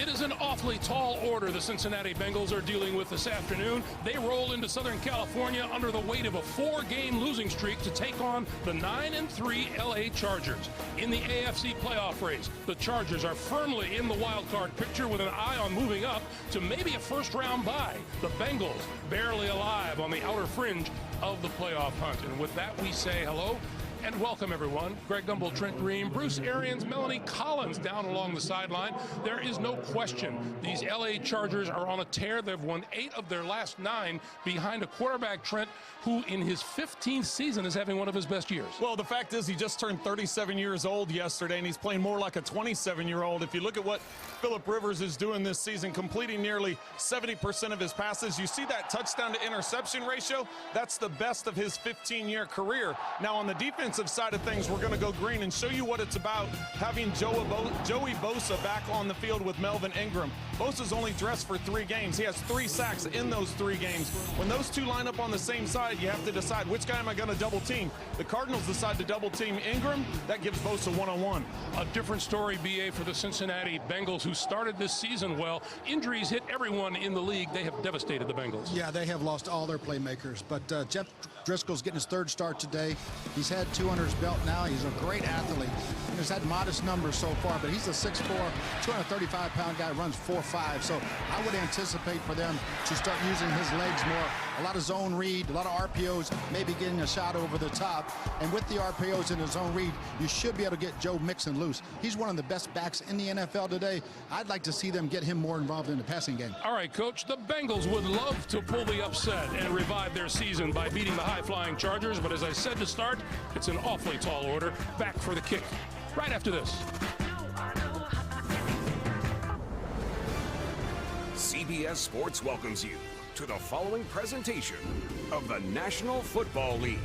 It is an awfully tall order the Cincinnati Bengals are dealing with this afternoon. They roll into Southern California under the weight of a 4-game losing streak to take on the 9-3 LA Chargers. In the AFC playoff race, the Chargers are firmly in the wild card picture with an eye on moving up to maybe a first-round bye. The Bengals barely alive on the outer fringe of the playoff hunt. And with that, we say hello and welcome, everyone. Greg Gumbel, Trent Green, Bruce Arians, Melanie Collins down along the sideline. There is no question these LA Chargers are on a tear. They've won 8 of their last 9 behind a quarterback, Trent, who in his 15th season is having one of his best years. Well, the fact is he just turned 37 years old yesterday, and he's playing more like a 27-year-old. If you look at what Phillip Rivers is doing this season, completing nearly 70% of his passes, you see that touchdown to interception ratio? That's the best of his 15-year career. Now, on the defensive side of things, we're going to go green and show you what it's about having Joey Bosa back on the field with Melvin Ingram. Bosa's only dressed for 3 games. He has 3 sacks in those 3 games. When those two line up on the same side, you have to decide which guy am I going to double team. The Cardinals decide to double team Ingram. That gives Bosa one-on-one. A different story, BA, for the Cincinnati Bengals, who started this season well. Injuries hit everyone in the league. They have devastated the Bengals. Yeah, they have lost all their playmakers. But Jeff Driscoll's getting his 3rd start today. He's had 2 under his belt now. He's a great athlete. He's had modest numbers so far, but he's a 6'4", 235-pound guy, runs 4'5". So I would anticipate for them to start using his legs more. A lot of zone read, a lot of RPOs, maybe getting a shot over the top. And with the RPOs in the zone read, you should be able to get Joe Mixon loose. He's one of the best backs in the NFL today. I'd like to see them get him more involved in the passing game. All right, Coach, the Bengals would love to pull the upset and revive their season by beating the high-flying Chargers. But as I said to start, it's an awfully tall order. Back for the kick right after this. CBS Sports welcomes you to the following presentation of the National Football League.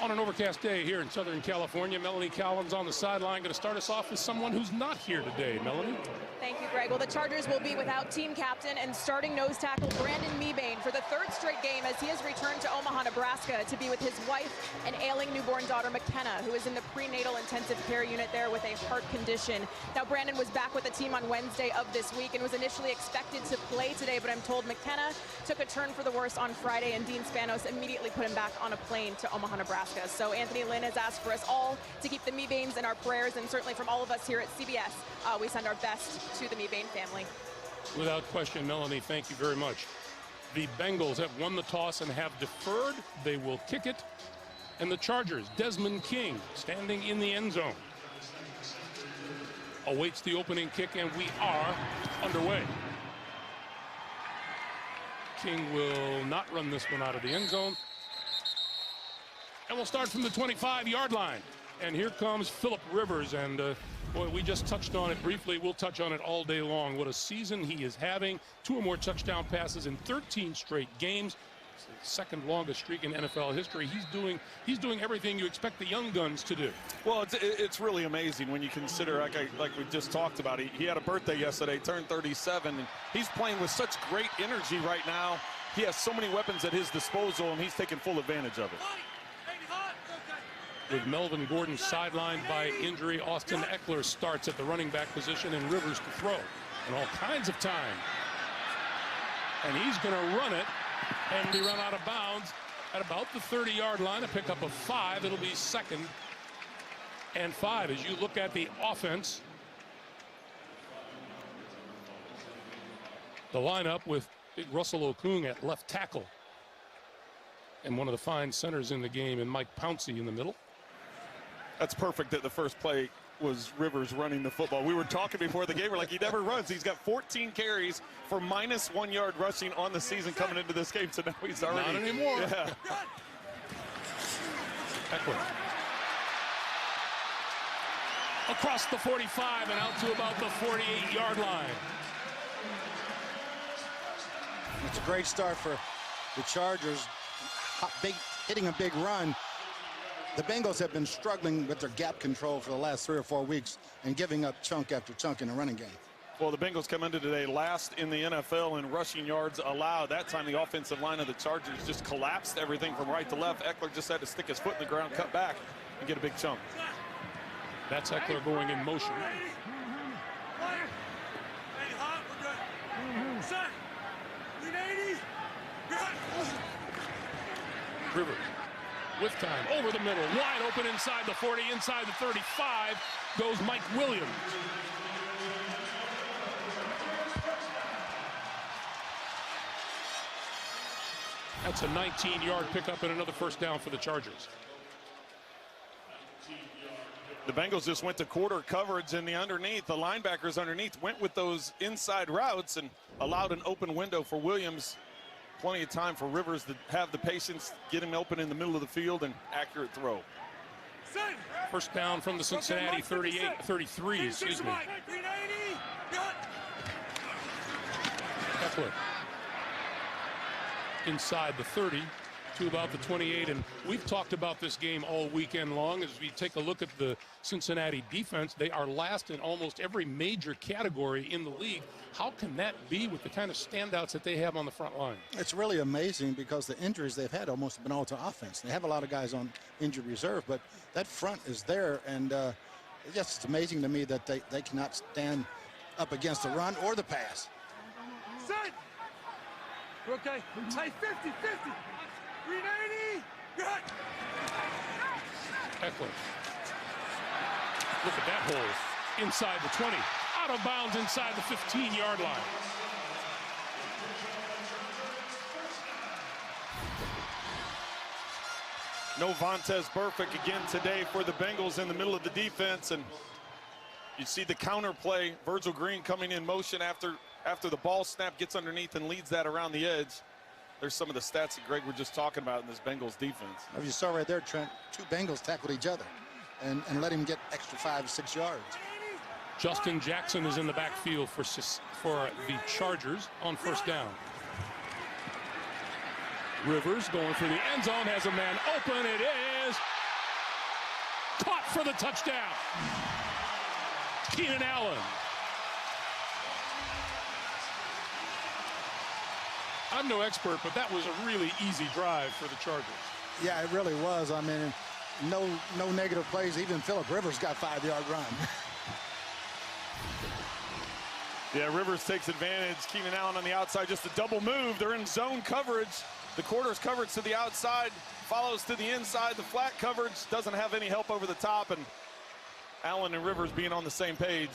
On an overcast day here in Southern California, Melanie Collins on the sideline, going to start us off with someone who's not here today. Melanie? Thank you, Greg. Well, the Chargers will be without team captain and starting nose tackle Brandon Mebane for the 3rd straight game as he has returned to Omaha, Nebraska to be with his wife and ailing newborn daughter McKenna, who is in the prenatal intensive care unit there with a heart condition. Now, Brandon was back with the team on Wednesday of this week and was initially expected to play today, but I'm told McKenna took a turn for the worse on Friday, and Dean Spanos immediately put him back on a plane to Omaha, Nebraska. So Anthony Lynn has asked for us all to keep the Mebanes in our prayers, and certainly from all of us here at CBS, we send our best to the Mebane family. Without question, Melanie, thank you very much. The Bengals have won the toss and have deferred. They will kick it. And the Chargers, Desmond King, standing in the end zone, awaits the opening kick, and we are underway. King will not run this one out of the end zone. And we'll start from the 25-yard line. And here comes Phillip Rivers. And boy, we just touched on it briefly. We'll touch on it all day long. What a season he is having. 2 or more touchdown passes in 13 straight games. It's the 2nd longest streak in NFL history. He's doing everything you expect the young guns to do. Well, it's really amazing when you consider, like we just talked about, he had a birthday yesterday, turned 37, and he's playing with such great energy right now. He has so many weapons at his disposal, and he's taking full advantage of it. With Melvin Gordon sidelined by injury, Austin Eckler starts at the running back position and Rivers to throw. And all kinds of time. And he's going to run it and be run out of bounds at about the 30-yard line. A pickup of 5. It'll be 2nd and 5. As you look at the offense, the lineup with big Russell Okung at left tackle. And one of the fine centers in the game, and Mike Pouncey in the middle. That's perfect that the first play was Rivers running the football. We were talking before the game. We're like, he never runs. He's got 14 carries for -1 yard rushing on the season coming into this game. So now he's already. Not anymore. Yeah. Eckler. Across the 45 and out to about the 48-yard line. It's a great start for the Chargers. Hitting a big run. The Bengals have been struggling with their gap control for the last 3 or 4 weeks and giving up chunk after chunk in the running game. Well, the Bengals come into today last in the NFL in rushing yards allowed. That time the offensive line of the Chargers just collapsed everything from right to left. Eckler just had to stick his foot in the ground, cut back, and get a big chunk. That's Eckler going in motion. Rivers with time over the middle, wide open inside the 40, inside the 35 goes Mike Williams. That's a 19-yard pickup and another first down for the Chargers. The Bengals just went to quarter coverage in the underneath. The linebackers underneath went with those inside routes and allowed an open window for Williams. Plenty of time for Rivers to have the patience, get him open in the middle of the field, and accurate throw. First down from the Cincinnati 33, excuse me. Eckler inside the 30 to about the 28, and we've talked about this game all weekend long. As we take a look at the Cincinnati defense, they are last in almost every major category in the league. How can that be with the kind of standouts that they have on the front line? It's really amazing because the injuries they've had almost have been all to offense. They have a lot of guys on injured reserve, but that front is there, and it's amazing to me that they cannot stand up against the run or the pass. Set. Okay. Hey, 50, 50. 390. Good. Eckler. Look at that hole. Inside the 20. Out of bounds inside the 15-yard line. No Vontaze Burfict again today for the Bengals in the middle of the defense, and you see the counter play. Virgil Green coming in motion after the ball snap, gets underneath and leads that around the edge. There's some of the stats that Greg were just talking about in this Bengals defense. As you saw right there, Trent, two Bengals tackled each other and let him get extra 5 or 6 yards. Justin Jackson is in the backfield for the Chargers on first down. Rivers going for the end zone, has a man open. It is caught for the touchdown. Keenan Allen. I'm no expert, but that was a really easy drive for the Chargers. Yeah, it really was. I mean, no negative plays. Even Phillip Rivers got 5-yard run. Yeah, Rivers takes advantage. Keenan Allen on the outside, just a double move. They're in zone coverage. The quarter's coverage to the outside, follows to the inside. The flat coverage doesn't have any help over the top, and Allen and Rivers being on the same page.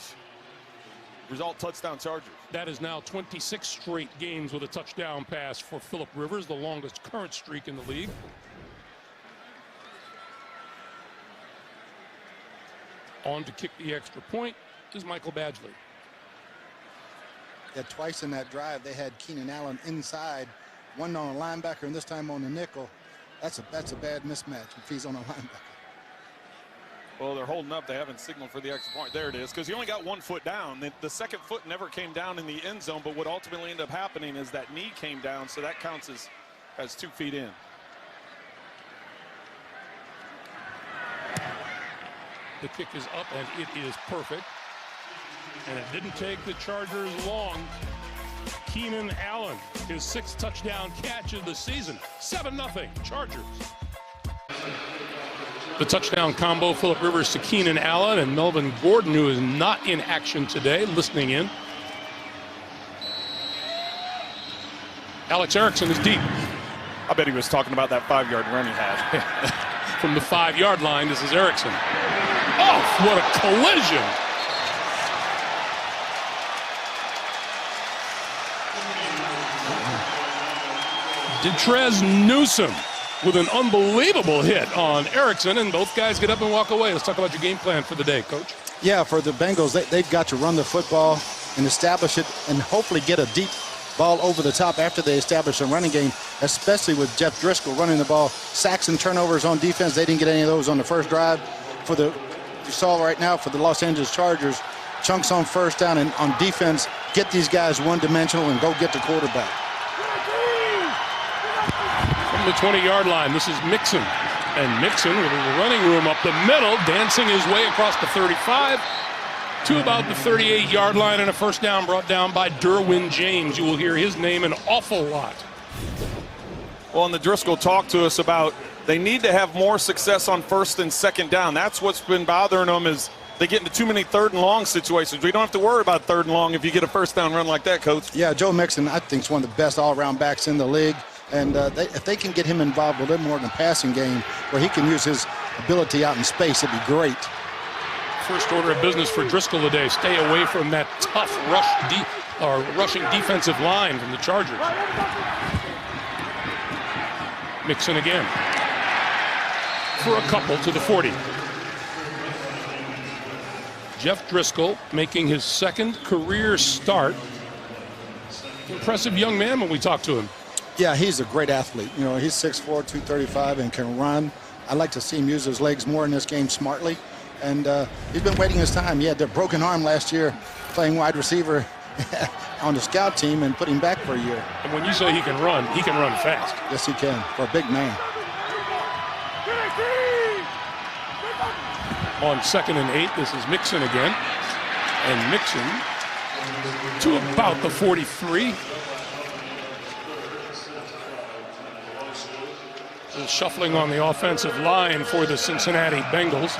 Result, touchdown Chargers. That is now 26 straight games with a touchdown pass for Phillip Rivers, the longest current streak in the league. On to kick the extra point is Michael Badgley. Yeah, twice in that drive they had Keenan Allen inside, one on a linebacker and this time on the nickel. That's a bad mismatch if he's on a linebacker. Well, they're holding up. They haven't signaled for the extra point. There it is, because he only got 1 foot down. The second foot never came down in the end zone, but what ultimately ended up happening is that knee came down, so that counts as 2 feet in. The kick is up, and it is perfect. And it didn't take the Chargers long. Keenan Allen, his 6th touchdown catch of the season. 7-0 Chargers. The touchdown combo, Phillip Rivers to Keenan Allen, and Melvin Gordon, who is not in action today, listening in. Alex Erickson is deep. I bet he was talking about that 5-yard run he had. From the 5-yard line, this is Erickson. Oh, what a collision. Detrez Newsome with an unbelievable hit on Erickson, and both guys get up and walk away. Let's talk about your game plan for the day, Coach. Yeah, for the Bengals, they've got to run the football and establish it and hopefully get a deep ball over the top after they establish a running game, especially with Jeff Driscoll running the ball. Sacks and turnovers on defense, they didn't get any of those on the first drive. You saw right now for the Los Angeles Chargers, chunks on first down and on defense, get these guys one-dimensional and go get the quarterback. From the 20-yard line, this is Mixon. And Mixon with a running room up the middle, dancing his way across the 35 to about the 38-yard line, and a first down brought down by Derwin James. You will hear his name an awful lot. Well, and the Driscoll talked to us about they need to have more success on first and second down. That's what's been bothering them, is they get into too many third and long situations. We don't have to worry about third and long if you get a first down run like that, Coach. Yeah, Joe Mixon, I think, is one of the best all-around backs in the league. And if they can get him involved a little more in the passing game where he can use his ability out in space, it'd be great. First order of business for Driscoll today: stay away from that tough rushing defensive line from the Chargers. Mixon again for a couple to the 40. Jeff Driscoll making his second career start. Impressive young man when we talk to him. Yeah, he's a great athlete. You know, he's 6'4", 235, and can run. I'd like to see him use his legs more in this game smartly. And he's been waiting his time. He had a broken arm last year playing wide receiver on the scout team and put him back for a year. And when you say he can run fast. Yes, he can, for a big man. On 2nd and 8, this is Mixon again. And Mixon to about the 43. A little shuffling on the offensive line for the Cincinnati Bengals.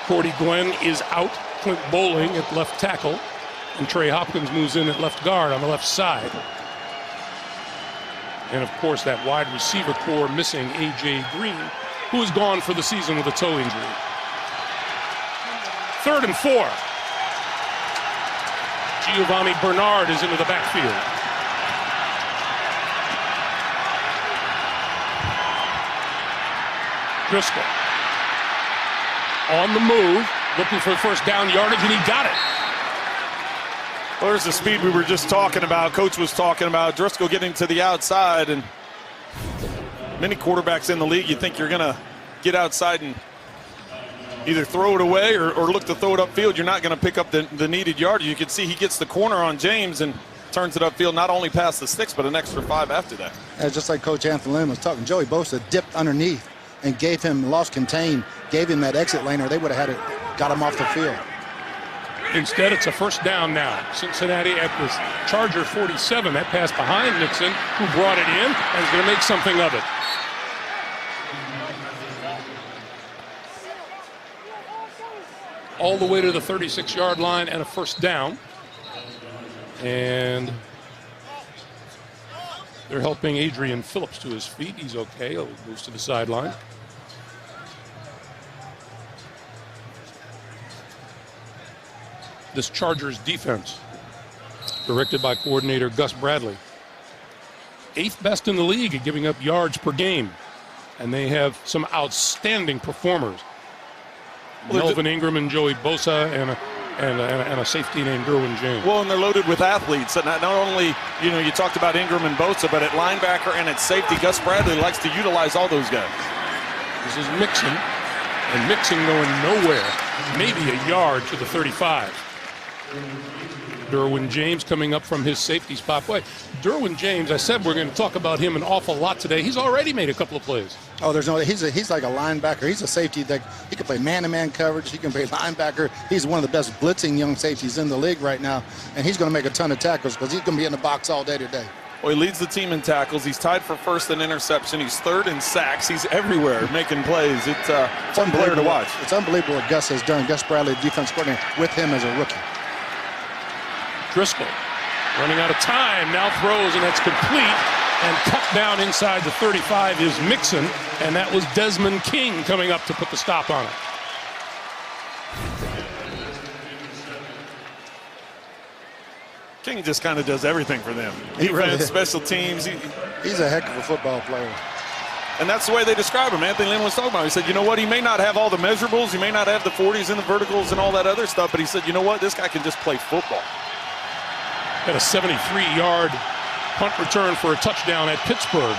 Cordy Glenn is out. Clint Bowling at left tackle. And Trey Hopkins moves in at left guard on the left side. And of course, that wide receiver core missing A.J. Green, who is gone for the season with a toe injury. 3rd and 4. Giovanni Bernard is into the backfield. Driscoll on the move, looking for first down yardage, and he got it. Well, there's the speed we were just talking about. Coach was talking about Driscoll getting to the outside, and many quarterbacks in the league, you think you're going to get outside and either throw it away or look to throw it upfield. You're not going to pick up the needed yardage. You can see he gets the corner on James and turns it upfield, not only past the 6, but an extra 5 after that. And just like Coach Anthony Lynn was talking, Joey Bosa dipped underneath and gave him, lost contain, gave him that exit lane, or they would have had it, got him off the field. Instead, it's a first down now. Cincinnati at the Charger 47. That pass behind Nixon, who brought it in, and is going to make something of it. All the way to the 36-yard line and a first down. And they're helping Adrian Phillips to his feet. He's okay. He moves to the sideline. This Chargers defense, directed by coordinator Gus Bradley, 8th best in the league at giving up yards per game. And they have some outstanding performers. Melvin Ingram and Joey Bosa and a safety named Derwin James. Well, and they're loaded with athletes. And not only, you talked about Ingram and Bosa, but at linebacker and at safety, Gus Bradley likes to utilize all those guys. This is Mixon, and Mixon going nowhere, maybe a yard to the 35. Derwin James coming up from his safety spot. Boy, Derwin James, I said we're going to talk about him an awful lot today. He's already made a couple of plays. Oh, he's like a linebacker. He's a safety that he can play man-to-man coverage. He can play linebacker. He's one of the best blitzing young safeties in the league right now, and he's going to make a ton of tackles because he's going to be in the box all day today. Well, he leads the team in tackles. He's tied for 1st in interception. He's 3rd in sacks. He's everywhere making plays. It's a fun player to watch. It's unbelievable what Gus has done. Gus Bradley, defense coordinator, with him as a rookie. Driscoll running out of time, now throws, and that's complete. And cut down inside the 35 is Mixon, and that was Desmond King coming up to put the stop on it. King just kind of does everything for them. He really runs is. Special teams. He's a heck of a football player. And that's the way they describe him. Anthony Lynn was talking about it. He said, you know what, he may not have all the measurables, he may not have the 40s and the verticals and all that other stuff, but he said, you know what, this guy can just play football. Had a 73-yard punt return for a touchdown at Pittsburgh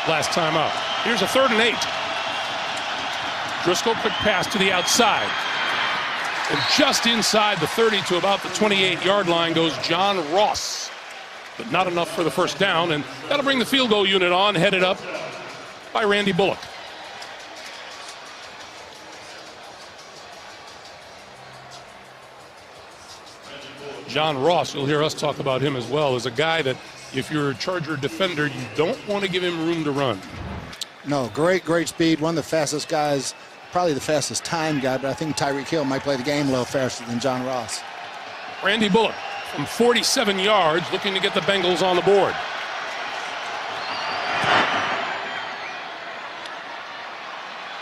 last time out. Here's a 3rd and 8. Driscoll, quick pass to the outside. And just inside the 30 to about the 28-yard line goes John Ross. But not enough for the first down, and that'll bring the field goal unit on, headed up by Randy Bullock. John Ross, you'll hear us talk about him as well, is a guy that if you're a Charger defender, you don't want to give him room to run. No, great speed. One of the fastest guys, probably the fastest time guy, but I think Tyreek Hill might play the game a little faster than John Ross. Randy Bullock from 47 yards looking to get the Bengals on the board.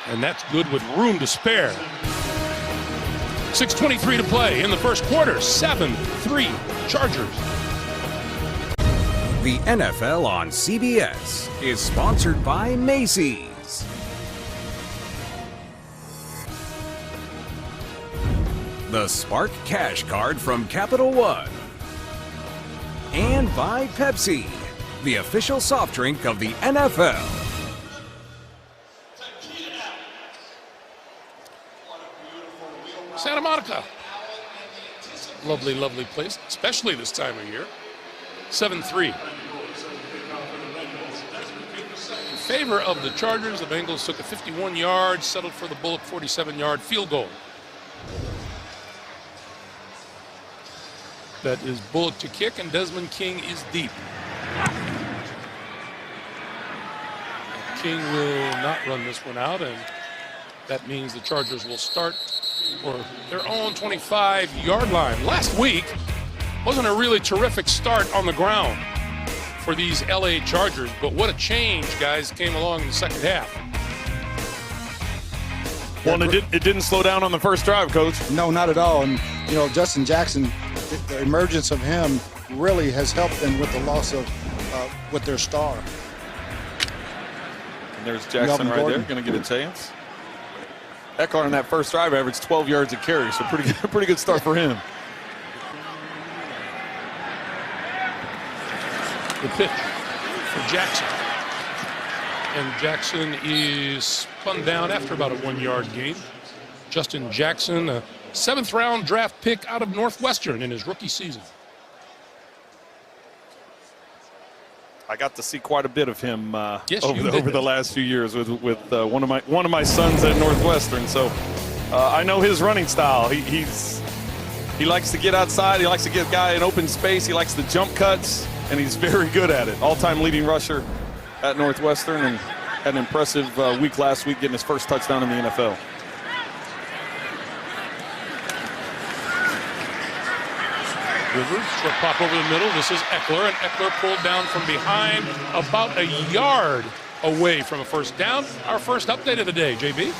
And that's good with room to spare. 6:23 to play in the first quarter. 7-3 Chargers. The NFL on CBS is sponsored by Macy's. The Spark Cash Card from Capital One. And by Pepsi, the official soft drink of the NFL. Santa Monica. Lovely, lovely place, especially this time of year. 7-3. In favor of the Chargers, the Bengals took a 51-yard, settled for the Bullock 47-yard field goal. That is Bullock to kick, and Desmond King is deep. King will not run this one out, and that means the Chargers will start for their own 25-yard line. Last week wasn't a really terrific start on the ground for these LA Chargers, but what a change, guys, came along in the second half. Well, it didn't slow down on the first drive, Coach. No, not at all. And, you know, Justin Jackson, the emergence of him really has helped them with the loss of with their star. And there's Jackson right there, going to get a chance. Eckler on that first drive averaged 12 yards a carry, so pretty good start for him. The pitch for Jackson. And Jackson is spun down after about a 1-yard gain. Justin Jackson, a 7th-round draft pick out of Northwestern in his rookie season. I got to see quite a bit of him Yes, over the last few years with one of my sons at Northwestern. So I know his running style. He likes to get outside. He likes to get a guy in open space. He likes the jump cuts, and he's very good at it. All-time leading rusher at Northwestern, and had an impressive week last week, getting his first touchdown in the NFL. Rivers, short pop over the middle. This is Eckler, and Eckler pulled down from behind about a yard away from a first down. Our first update of the day, JB.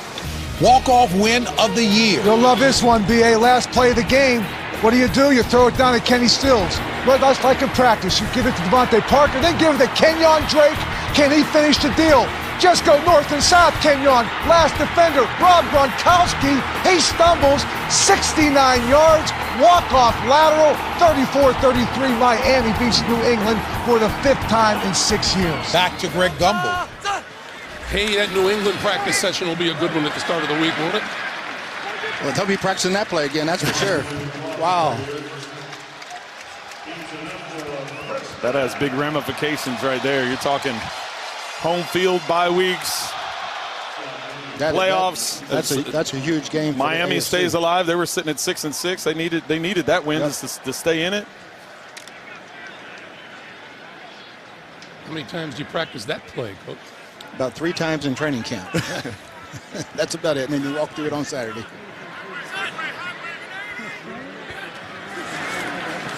Walk-off win of the year. You'll love this one, B.A. Last play of the game. What do? You throw it down to Kenny Stills. Well, that's like in practice. You give it to Devontae Parker, then give it to Kenyon Drake. Can he finish the deal? Just go north and south, Kenyon. Last defender, Rob Gronkowski. He stumbles, 69 yards, walk-off lateral, 34-33. Miami beats New England for the 5th time in 6 years. Back to Greg Gumbel. Hey, that New England practice session will be a good one at the start of the week, won't it? Well, they'll be practicing that play again, that's for sure. Wow. That has big ramifications right there. You're talking home field bye weeks, playoffs. That's a huge game for Miami the AFC. stays alive. They were sitting at 6-6. They needed that win to stay in it. How many times do you practice that play, Coach? About 3 times in training camp. That's about it. And then you walk through it on Saturday.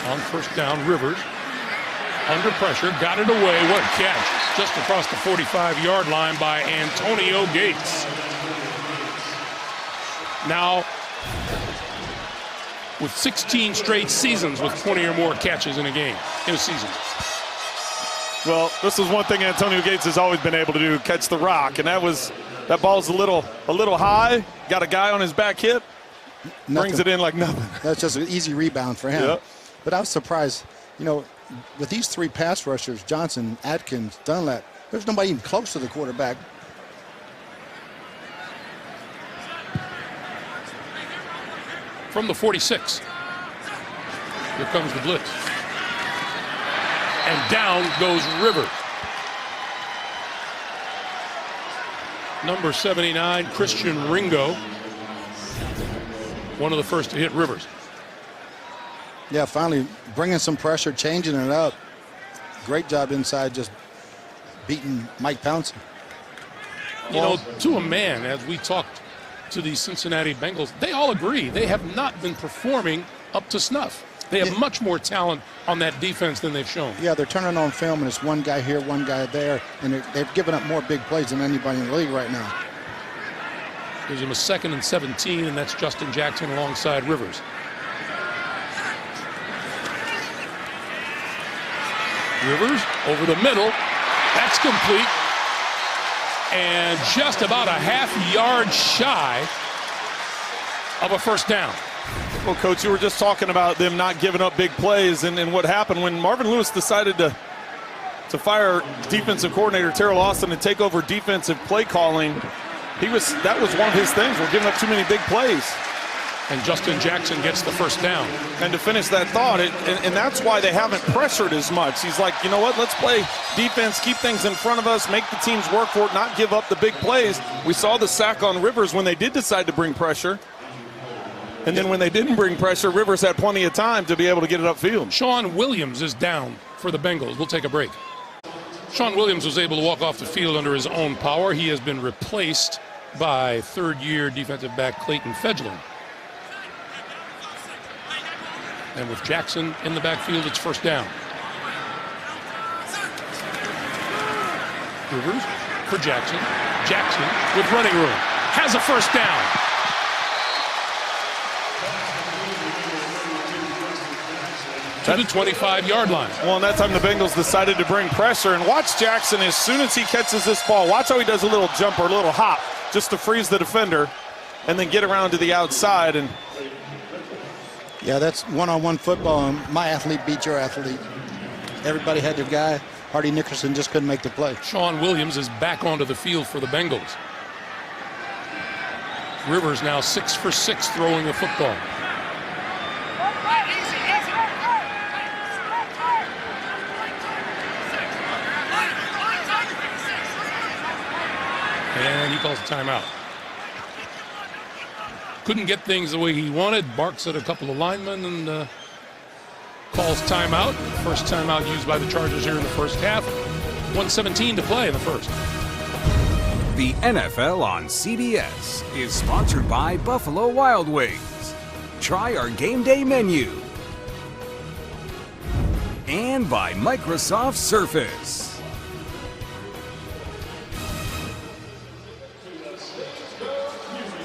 On first down, Rivers under pressure, got it away. What a catch. Just across the 45-yard line by Antonio Gates. Now, with 16 straight seasons with 20 or more catches in a game, in a season. Well, this is one thing Antonio Gates has always been able to do, catch the rock. And that ball's a little high. Got a guy on his back hip. Brings it in like nothing. That's just an easy rebound for him. Yep. But I was surprised, you know, with these 3 pass rushers, Johnson, Atkins, Dunlap, there's nobody even close to the quarterback. From the 46. Here comes the blitz. And down goes Rivers. Number 79, Christian Ringo. One of the first to hit Rivers. Yeah, finally bringing some pressure, changing it up. Great job inside, just beating Mike Pouncey. You know, to a man, as we talked to the Cincinnati Bengals, they all agree they have not been performing up to snuff. They have much more talent on that defense than they've shown. Yeah, they're turning on film, and it's one guy here, one guy there, and they've given up more big plays than anybody in the league right now. Gives him a 2nd and 17, and that's Justin Jackson alongside Rivers. Rivers over the middle. That's complete. And just about a half-yard shy of a first down. Well, Coach, you were just talking about them not giving up big plays, and what happened when Marvin Lewis decided to fire defensive coordinator Terrell Austin and take over defensive play calling. That was one of his things. We're giving up too many big plays. And Justin Jackson gets the first down. And to finish that thought, and that's why they haven't pressured as much. He's like, you know what, let's play defense, keep things in front of us, make the teams work for it, not give up the big plays. We saw the sack on Rivers when they did decide to bring pressure. And then when they didn't bring pressure, Rivers had plenty of time to be able to get it upfield. Sean Williams is down for the Bengals. We'll take a break. Sean Williams was able to walk off the field under his own power. He has been replaced by third-year defensive back Clayton Fedglin. And with Jackson in the backfield, it's first down. Rivers for Jackson. Jackson with running room. Has a first down. To the 25-yard line. Well, and that time the Bengals decided to bring pressure. And watch Jackson, as soon as he catches this ball, watch how he does a little jump or a little hop just to freeze the defender and then get around to the outside. And yeah, that's one-on-one football. My athlete beat your athlete. Everybody had their guy. Hardy Nickerson just couldn't make the play. Sean Williams is back onto the field for the Bengals. Rivers now 6 for 6 throwing the football. And he calls a timeout. Couldn't get things the way he wanted. Barks at a couple of linemen and calls timeout. First timeout used by the Chargers here in the first half. 1:17 to play in the first. The NFL on CBS is sponsored by Buffalo Wild Wings. Try our game day menu. And by Microsoft Surface.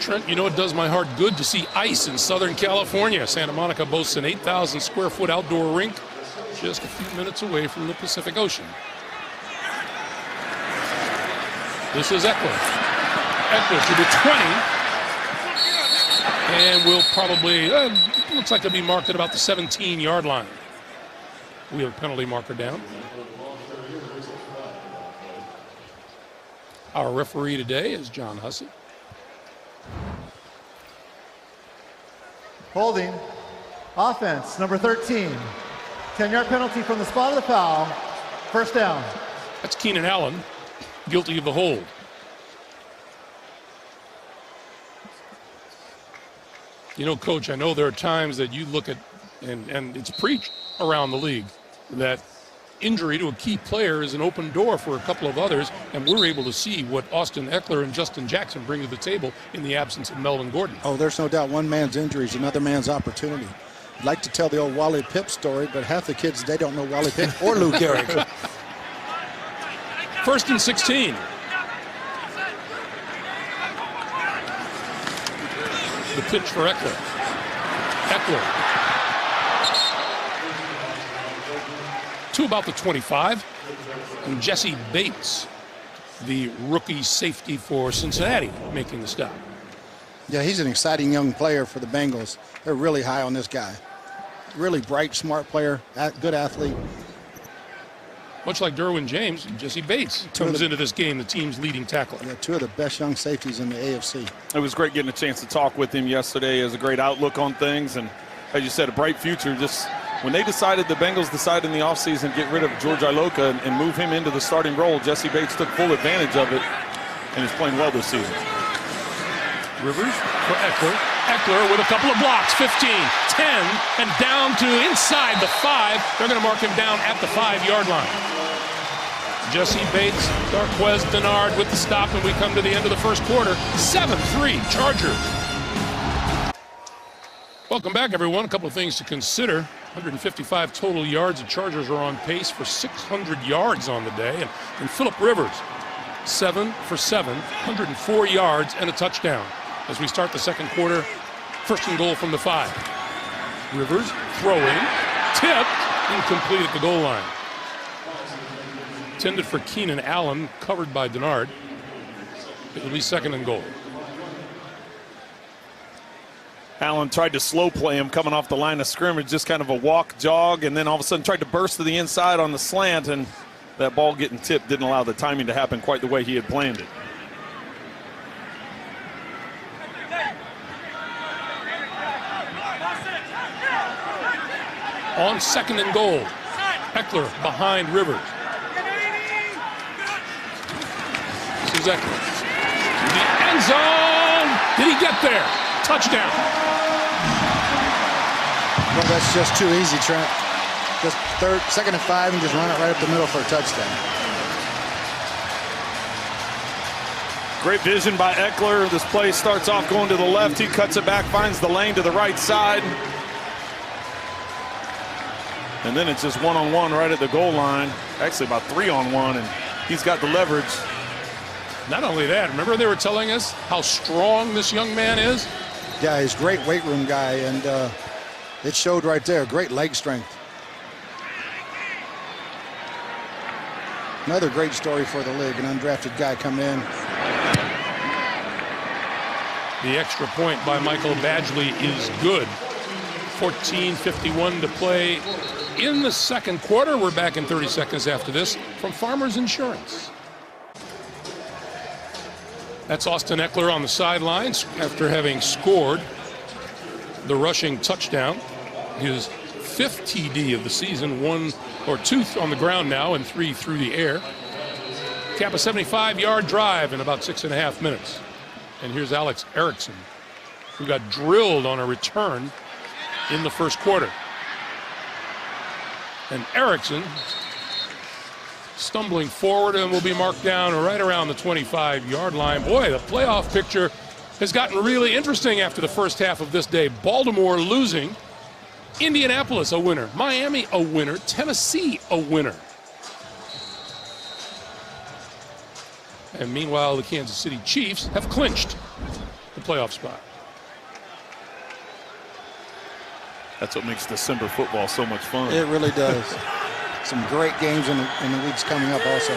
Trent, you know it does my heart good to see ice in Southern California. Santa Monica boasts an 8,000 square foot outdoor rink just a few minutes away from the Pacific Ocean. This is Eckler. Eckler to the 20. And will probably, looks like he'll be marked at about the 17-yard line. We have a penalty marker down. Our referee today is John Hussey. Holding. Offense, number 13. 10-yard penalty from the spot of the foul. First down. That's Keenan Allen, guilty of the hold. You know, Coach, I know there are times that you look at, and it's preached around the league, that injury to a key player is an open door for a couple of others, and we're able to see what Austin Eckler and Justin Jackson bring to the table in the absence of Melvin Gordon. Oh, there's no doubt one man's injury is another man's opportunity. I'd like to tell the old Wally Pipp story, but half the kids, they don't know Wally Pipp or Lou Gehrig. First and 16. The pitch for Eckler. Eckler. To about the 25. And Jesse Bates, the rookie safety for Cincinnati, making the stop. Yeah, he's an exciting young player for the Bengals. They're really high on this guy. Really bright, smart player, good athlete. Much like Derwin James, Jesse Bates comes into this game the team's leading tackler. Yeah, two of the best young safeties in the AFC. It was great getting a chance to talk with him yesterday. He has a great outlook on things, and as you said, a bright future. Just when they decided, the Bengals decided in the offseason to get rid of George Iloka and move him into the starting role, Jesse Bates took full advantage of it and is playing well this season. Rivers for Eckler. Eckler with a couple of blocks, 15, 10, and down to inside the 5. They're going to mark him down at the 5-yard line. Jesse Bates, Darquez Denard with the stop, and we come to the end of the first quarter. 7-3 Chargers. Welcome back, everyone. A couple of things to consider. 155 total yards. The Chargers are on pace for 600 yards on the day. And Phillip Rivers, 7 for 7, 104 yards and a touchdown. As we start the second quarter, 1st and goal from the 5. Rivers throwing, tipped, incomplete at the goal line. Intended for Keenan Allen, covered by Denard. It will be 2nd and goal. Allen tried to slow play him coming off the line of scrimmage, just kind of a walk, jog, and then all of a sudden tried to burst to the inside on the slant, and that ball getting tipped didn't allow the timing to happen quite the way he had planned it. On 2nd and goal, Eckler behind Rivers. This is Eckler. The end zone. Did he get there? Touchdown. Well, that's just too easy, Trent. Just 2nd and 5 and just run it right up the middle for a touchdown. Great vision by Eckler. This play starts off going to the left. He cuts it back, finds the lane to the right side. And then it's just one-on-one right at the goal line. Actually about 3-on-1, and he's got the leverage. Not only that, remember they were telling us how strong this young man is? Yeah, he's a great weight room guy, and it showed right there. Great leg strength. Another great story for the league. An undrafted guy come in. The extra point by Michael Badgley is good. 14:51 to play in the second quarter. We're back in 30 seconds after this from Farmers Insurance. That's Austin Eckler on the sidelines after having scored the rushing touchdown. His 5th TD of the season, 1 or 2 on the ground now and 3 through the air. Cap a 75-yard drive in about 6.5 minutes. And here's Alex Erickson, who got drilled on a return in the first quarter. And Erickson stumbling forward and will be marked down right around the 25-yard line. Boy, the playoff picture has gotten really interesting after the first half of this day. Baltimore losing, Indianapolis a winner, Miami a winner, Tennessee a winner. And meanwhile, the Kansas City Chiefs have clinched the playoff spot. That's what makes December football so much fun. It really does. Some great games in the weeks coming up also.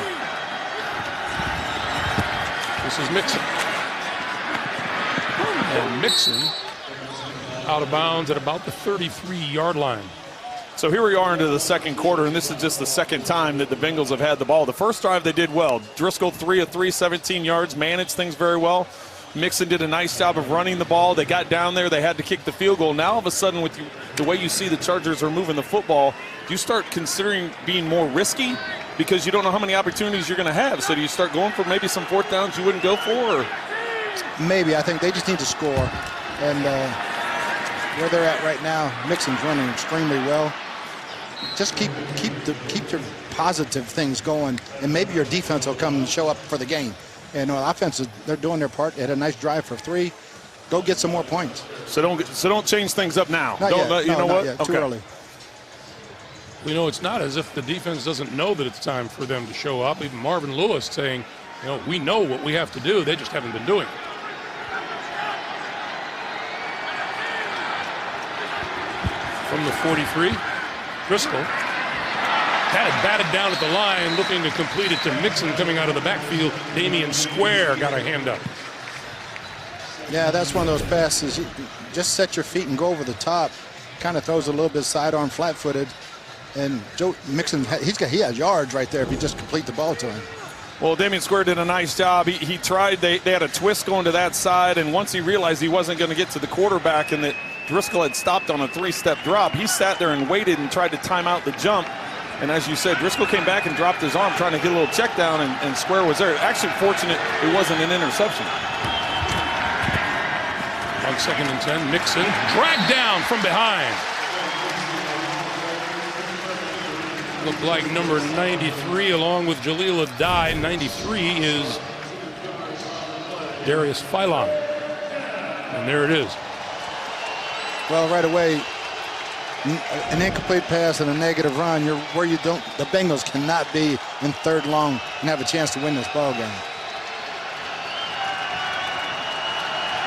This is Mixon. And Mixon out of bounds at about the 33-yard line. So here we are into the second quarter, and this is just the second time that the Bengals have had the ball. The first drive they did well. Driscoll 3 of 3, 17 yards, managed things very well. Mixon did a nice job of running the ball. They got down there. They had to kick the field goal. Now all of a sudden, with the way you see the Chargers are moving the football, you start considering being more risky because you don't know how many opportunities you're going to have. So do you start going for maybe some 4th downs you wouldn't go for? Or? Maybe. I think they just need to score. And where they're at right now, Mixon's running extremely well. Just keep your positive things going, and maybe your defense will come and show up for the game. And offense, they're doing their part. They had a nice drive for 3. Go get some more points. So don't change things up now. Not don't yet. you know what? Yet. Okay. Too early. We know it's not as if the defense doesn't know that it's time for them to show up. Even Marvin Lewis saying, we know what we have to do. They just haven't been doing it. From the 43, Driscoll had it batted down at the line, looking to complete it to Mixon coming out of the backfield. Damian Square got a hand up. Yeah, that's one of those passes. You just set your feet and go over the top. Kind of throws a little bit sidearm, flat-footed. And Joe Mixon, he has yards right there if you just complete the ball to him. Well, Damian Square did a nice job. He tried. They had a twist going to that side, and once he realized he wasn't going to get to the quarterback and that Driscoll had stopped on a 3-step drop, he sat there and waited and tried to time out the jump. And as you said, Driscoll came back and dropped his arm trying to get a little check down, and Square was there. Actually, fortunate it wasn't an interception. On 2nd and 10, Mixon dragged down from behind. Looked like number 93 along with Jaleel Adai. 93 is Darius Philon. And there it is. Well, right away, an incomplete pass and a negative run. You're where you don't. The Bengals cannot be in 3rd long and have a chance to win this ball game.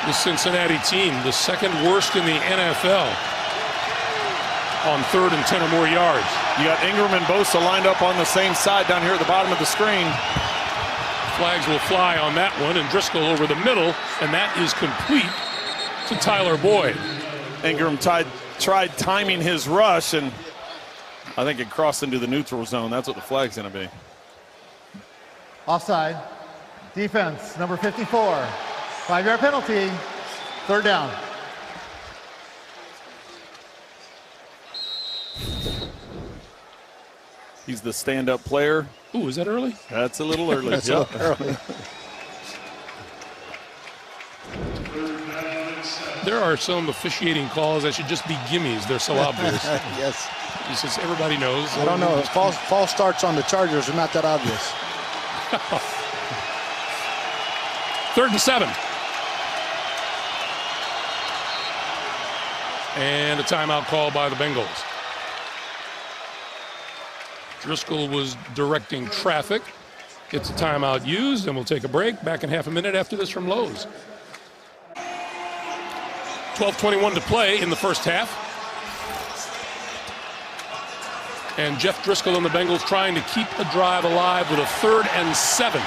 The Cincinnati team, the 2nd worst in the NFL on 3rd and 10 or more yards. You got Ingram and Bosa lined up on the same side down here at the bottom of the screen. Flags will fly on that one, and Driscoll over the middle, and that is complete to Tyler Boyd. Ingram tried timing his rush, and I think it crossed into the neutral zone. That's what the flag's going to be. Offside. Defense, number 54. 5-yard penalty. 3rd down. He's the stand-up player. Ooh, is that early? That's a little early. That's a little early. There are some officiating calls that should just be gimmies. They're so obvious. Yes. It's just everybody knows. I don't know. False starts on the Chargers are not that obvious. 3rd and 7. And a timeout call by the Bengals. Driscoll was directing traffic. Gets a timeout used, and we'll take a break. Back in half a minute after this from Lowe's. 12:21 to play in the first half. And Jeff Driscoll and the Bengals trying to keep the drive alive with a 3rd and 7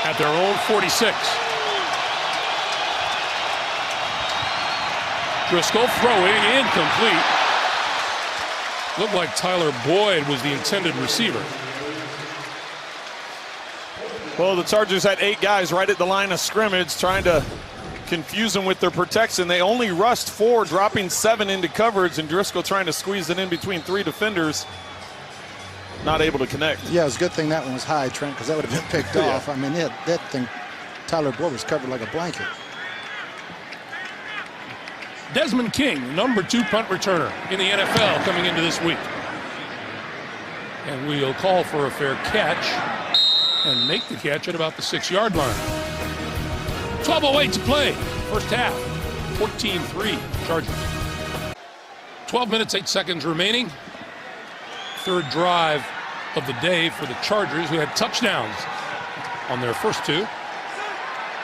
at their own 46. Driscoll throwing incomplete. Looked like Tyler Boyd was the intended receiver. Well, the Chargers had 8 guys right at the line of scrimmage trying to confuse them with their protection. They only rushed 4, dropping 7 into coverage, and Driscoll trying to squeeze it in between 3 defenders. Not able to connect. Yeah, it's a good thing that one was high, Trent, because that would have been picked off. I mean, that thing, Tyler Boyd was covered like a blanket. Desmond King, number 2 punt returner in the NFL coming into this week. And we'll call for a fair catch and make the catch at about the 6-yard line. 12:08 to play, first half, 14-3 Chargers. 12 minutes, 8 seconds remaining. 3rd drive of the day for the Chargers, who had touchdowns on their first 2.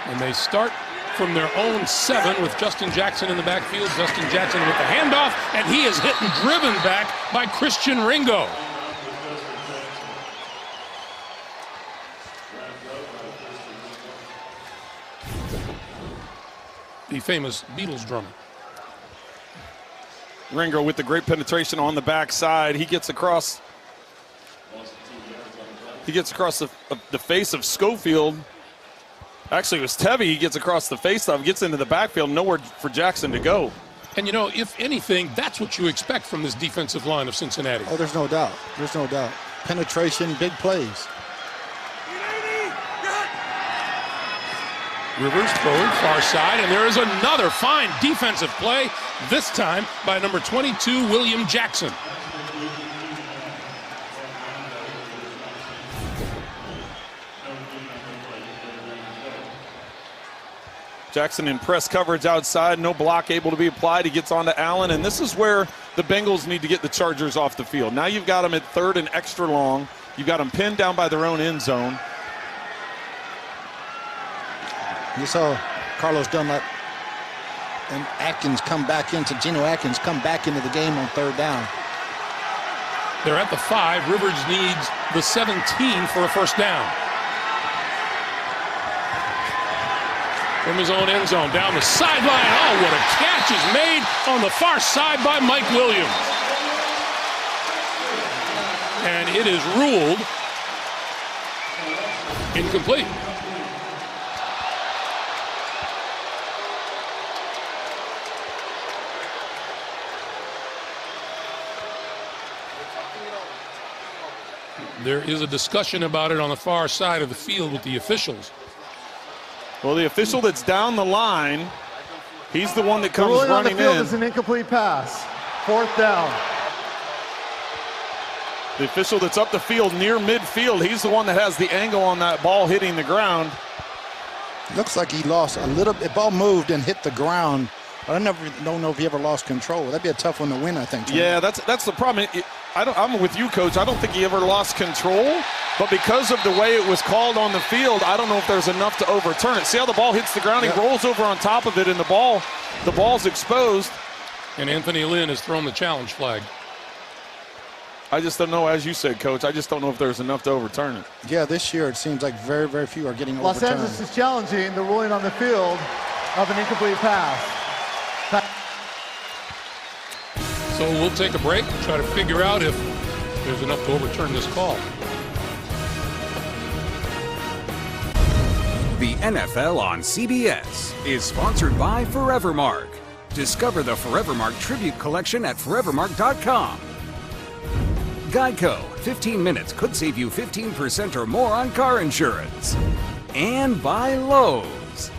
And they start from their own 7 with Justin Jackson in the backfield. Justin Jackson with the handoff, and he is hit and driven back by Christian Ringo. The famous Beatles drummer. Ringo with the great penetration on the backside. He gets across the face of Schofield. Actually, it was Tevy. He gets across the face-off, gets into the backfield, nowhere for Jackson to go. And, you know, if anything, that's what you expect from this defensive line of Cincinnati. Oh, there's no doubt. There's no doubt. Penetration, big plays. Rivers throwing far side, and there is another fine defensive play, this time by number 22, William Jackson. Jackson in press coverage outside, no block able to be applied. He gets onto Allen, and this is where the Bengals need to get the Chargers off the field. Now you've got them at 3rd and extra long. You've got them pinned down by their own end zone. You saw Carlos Dunlap and Atkins come back into, Geno Atkins come back into the game on 3rd down. They're at the 5. Rivers needs the 17 for a first down. From his own end zone, down the sideline. Oh, what a catch is made on the far side by Mike Williams. And it is ruled incomplete. There is a discussion about it on the far side of the field with the officials. Well, the official that's down the line He's the one that The comes ruling on the running field in. is an incomplete pass. 4th down. The official that's up the field near midfield, he's the one that has the angle on that ball hitting the ground. Looks like he lost a little bit. Ball moved and hit the ground. But don't know if he ever lost control. That'd be a tough one to win, I think. Tony. Yeah, that's the problem. I'm with you, Coach. I don't think he ever lost control. But because of the way it was called on the field, I don't know if there's enough to overturn it. See how the ball hits the ground? Yep. He rolls over on top of it, and the ball's exposed. And Anthony Lynn has thrown the challenge flag. I just don't know, as you said, Coach, I just don't know if there's enough to overturn it. Yeah, this year it seems like very, very few are getting Los overturned. Angeles is challenging the ruling on the field of an incomplete pass. So we'll take a break and try to figure out if there's enough to overturn this call. The NFL on CBS is sponsored by Forevermark. Discover the Forevermark Tribute Collection at forevermark.com. Geico, 15 minutes could save you 15% or more on car insurance. And by Lowe's.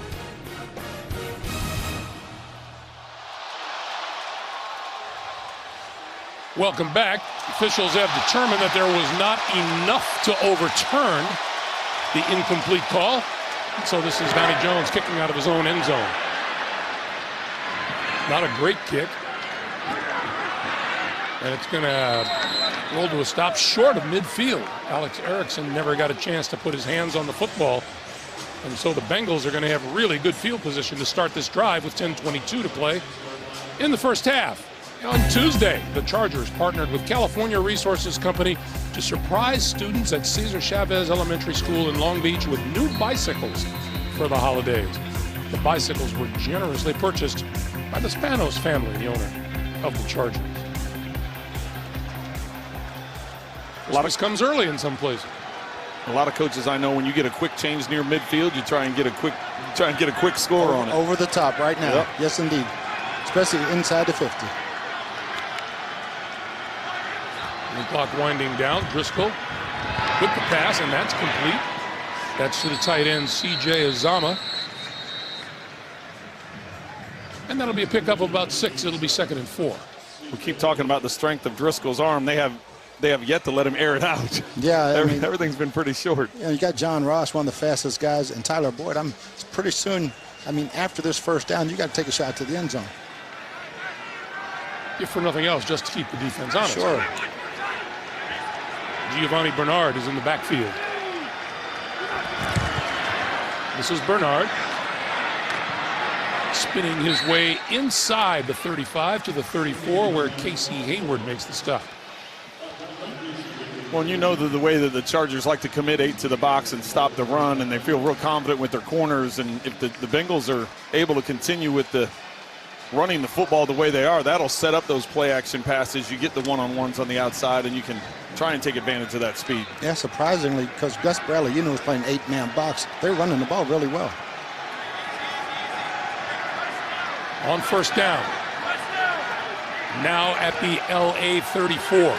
Welcome back. Officials have determined that there was not enough to overturn the incomplete call. So this is Donnie Jones kicking out of his own end zone. Not a great kick. And it's going to roll to a stop short of midfield. Alex Erickson never got a chance to put his hands on the football. And so the Bengals are going to have really good field position to start this drive with 10:22 to play in the first half. On Tuesday, the Chargers partnered with California Resources Company to surprise students at Cesar Chavez Elementary School in Long Beach with new bicycles for the holidays. The bicycles were generously purchased by the Spanos family, the owner of the Chargers. A lot of comes early in some places. A lot of coaches I know, when you get a quick change near midfield, you try and get a quick score on it. Over the top right now. Yep. Yes, indeed. Especially inside the 50. The clock winding down. Driscoll with the pass, and that's complete. That's to the tight end, C.J. Azama. And that'll be a pickup of about 6. It'll be 2nd and 4. We keep talking about the strength of Driscoll's arm. They have yet to let him air it out. Yeah, everything's been pretty short. You got John Ross, one of the fastest guys, and Tyler Boyd. Pretty soon, after this first down, you got to take a shot to the end zone. If for nothing else, just to keep the defense honest. Sure. Giovanni Bernard is in the backfield. This is Bernard spinning his way inside the 35 to the 34, where Casey Hayward makes the stop. Well, you know the way that the Chargers like to commit 8 to the box and stop the run, and they feel real confident with their corners. And if the Bengals are able to continue with the running the football the way they are, that'll set up those play action passes. You get the one-on-ones on the outside, and you can try and take advantage of that speed. Yeah, surprisingly, because Gus Bradley, is playing 8-man box. They're running the ball really well. On first down. Now at the LA 34.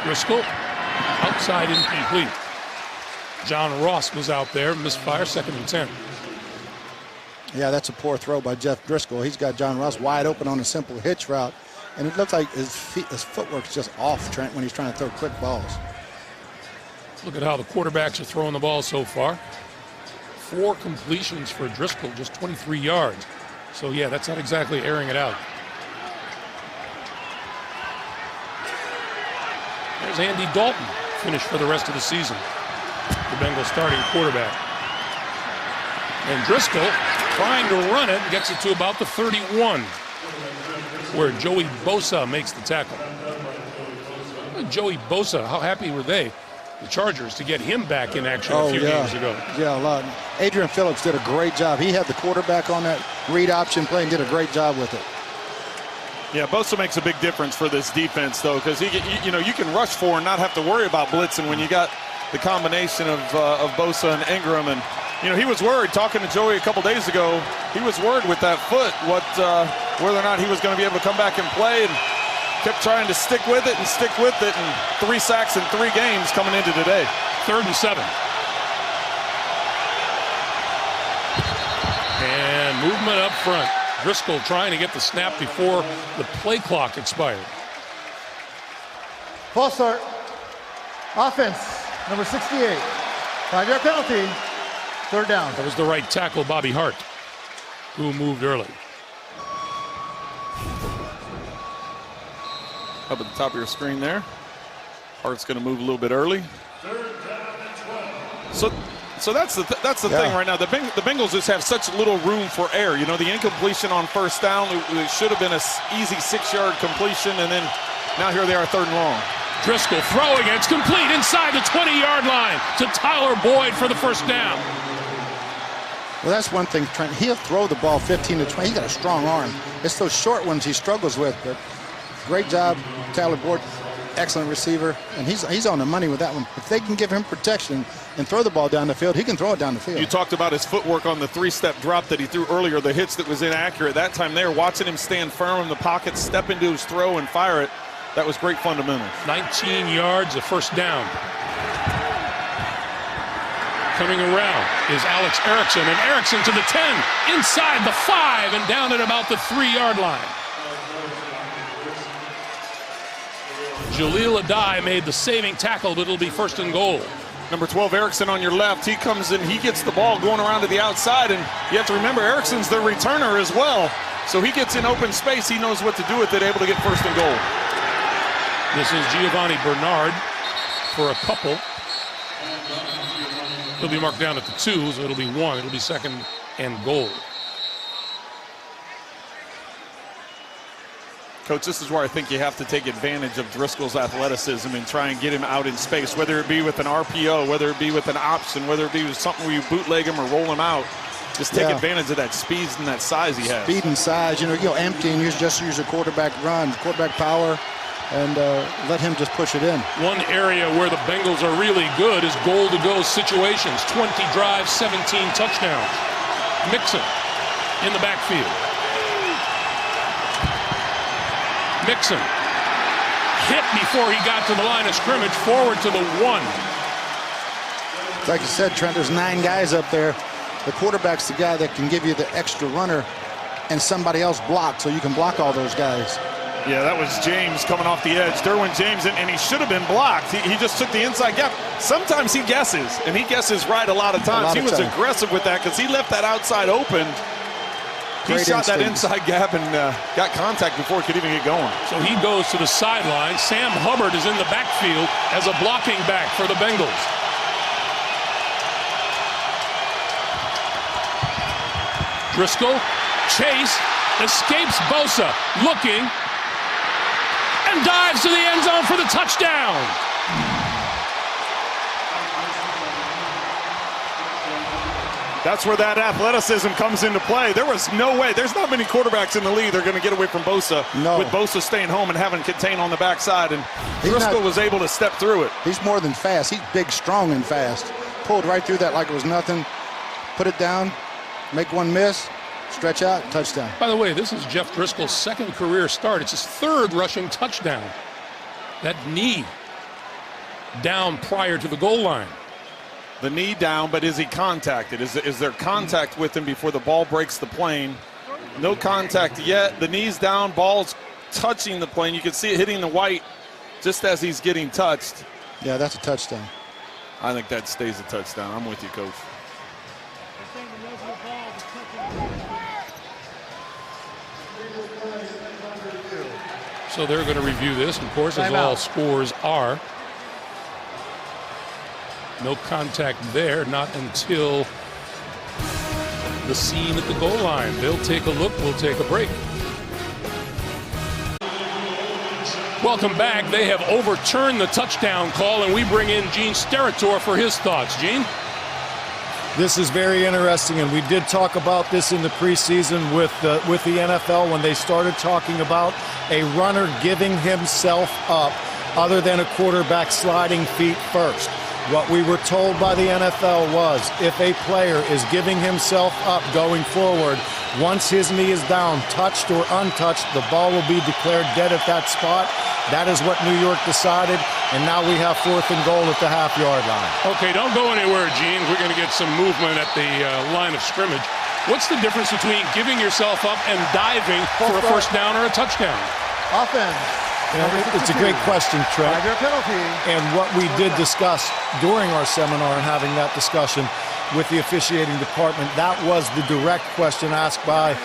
Driscoll, outside incomplete. John Ross was out there, misfire, 2nd and 10. Yeah, that's a poor throw by Jeff Driscoll. He's got John Ross wide open on a simple hitch route, and it looks like his footwork's just off, Trent, when he's trying to throw quick balls. Look at how the quarterbacks are throwing the ball so far. 4 completions for Driscoll, just 23 yards. So, yeah, that's not exactly airing it out. There's Andy Dalton, finished for the rest of the season. The Bengals starting quarterback. And Driscoll, trying to run it, gets it to about the 31, where Joey Bosa makes the tackle. Joey Bosa, how happy were they, the Chargers, to get him back in action a few games ago? Yeah, a lot. Adrian Phillips did a great job. He had the quarterback on that read option play and did a great job with it. Yeah, Bosa makes a big difference for this defense, though, because you can rush for and not have to worry about blitzing when you got the combination of Bosa and Ingram. And he was worried, talking to Joey a couple days ago, he was worried with that foot whether or not he was going to be able to come back and play, and kept trying to stick with it, and 3 sacks in 3 games coming into today. 3rd and 7. And movement up front. Driscoll trying to get the snap before the play clock expired. False start. Offense, number 68. 5-yard penalty. Third down. That was the right tackle, Bobby Hart, who moved early. Up at the top of your screen there. Hart's going to move a little bit early. So that's the thing right now. The Bengals just have such little room for error. You know, the incompletion on first down, it should have been an easy 6-yard completion, and then now here they are, 3rd and long. Driscoll throwing it. It's complete inside the 20-yard line to Tyler Boyd for the first down. Well, that's one thing, Trent. He'll throw the ball 15 to 20. He's got a strong arm. It's those short ones he struggles with, but great job, Tyler Boyd. Excellent receiver, and he's on the money with that one. If they can give him protection and throw the ball down the field, he can throw it down the field. You talked about his footwork on the 3-step drop that he threw earlier, the hitch that was inaccurate. That time they were watching him stand firm in the pocket, step into his throw, and fire it. That was great fundamentals. 19 yards, a first down. Coming around is Alex Erickson, and Erickson to the 10, inside the 5, and down at about the 3-yard line. Jaleel Adai made the saving tackle, but it'll be 1st and goal. Number 12, Erickson on your left. He comes in, he gets the ball going around to the outside, and you have to remember Erickson's their returner as well. So he gets in open space, he knows what to do with it, able to get 1st and goal. This is Giovanni Bernard for a couple. He'll be marked down at the 2, so it'll be 1. It'll be 2nd and goal. Coach, this is where I think you have to take advantage of Driscoll's athleticism and try and get him out in space, whether it be with an RPO, whether it be with an option, whether it be with something where you bootleg him or roll him out. Just take advantage of that speed and that size he has. Speed and size, you know, empty and just use a quarterback run, quarterback power, and let him just push it in. One area where the Bengals are really good is goal-to-go situations. 20 drives, 17 touchdowns. Mixon in the backfield. Mixon hit before he got to the line of scrimmage, forward to the 1. Like you said, Trent, there's 9 guys up there. The quarterback's the guy that can give you the extra runner and somebody else block, so you can block all those guys. Yeah, that was James coming off the edge. Derwin James, and he should have been blocked. He just took the inside gap. Sometimes he guesses, and he guesses right a lot of times. He was aggressive with that because he left that outside open. He shot that inside gap and got contact before he could even get going. So he goes to the sideline. Sam Hubbard is in the backfield as a blocking back for the Bengals. Driscoll, chase, escapes Bosa, looking, and dives to the end zone for the touchdown. That's where that athleticism comes into play. There was no way. There's not many quarterbacks in the league that are going to get away from Bosa. No. With Bosa staying home and having contain on the backside, and Driscoll was able to step through it. He's more than fast. He's big, strong, and fast. Pulled right through that like it was nothing. Put it down, make one miss, stretch out, touchdown. By the way, this is Jeff Driscoll's 2nd career start. It's his 3rd rushing touchdown. That knee down prior to the goal line. The knee down, but is he contacted? Is there contact with him before the ball breaks the plane? No contact yet. The knee's down, ball's touching the plane. You can see it hitting the white just as he's getting touched. Yeah, that's a touchdown. I think that stays a touchdown. I'm with you, Coach. So they're going to review this, of course, as all scores are. No contact there, not until the scene at the goal line. They'll take a look, we'll take a break. Welcome back. They have overturned the touchdown call, and we bring in Gene Steratore for his thoughts. Gene? This is very interesting, and we did talk about this in the preseason with the NFL when they started talking about a runner giving himself up other than a quarterback sliding feet first. What we were told by the NFL was if a player is giving himself up going forward, once his knee is down, touched or untouched, the ball will be declared dead at that spot. That is what New York decided, and now we have 4th and goal at the half-yard line. Okay, don't go anywhere, Gene. We're going to get some movement at the line of scrimmage. What's the difference between giving yourself up and diving for a first down or a touchdown? Offense. It's a great question, Trent. 5-yard penalty. And what we did discuss during our seminar and having that discussion with the officiating department, that was the direct question asked by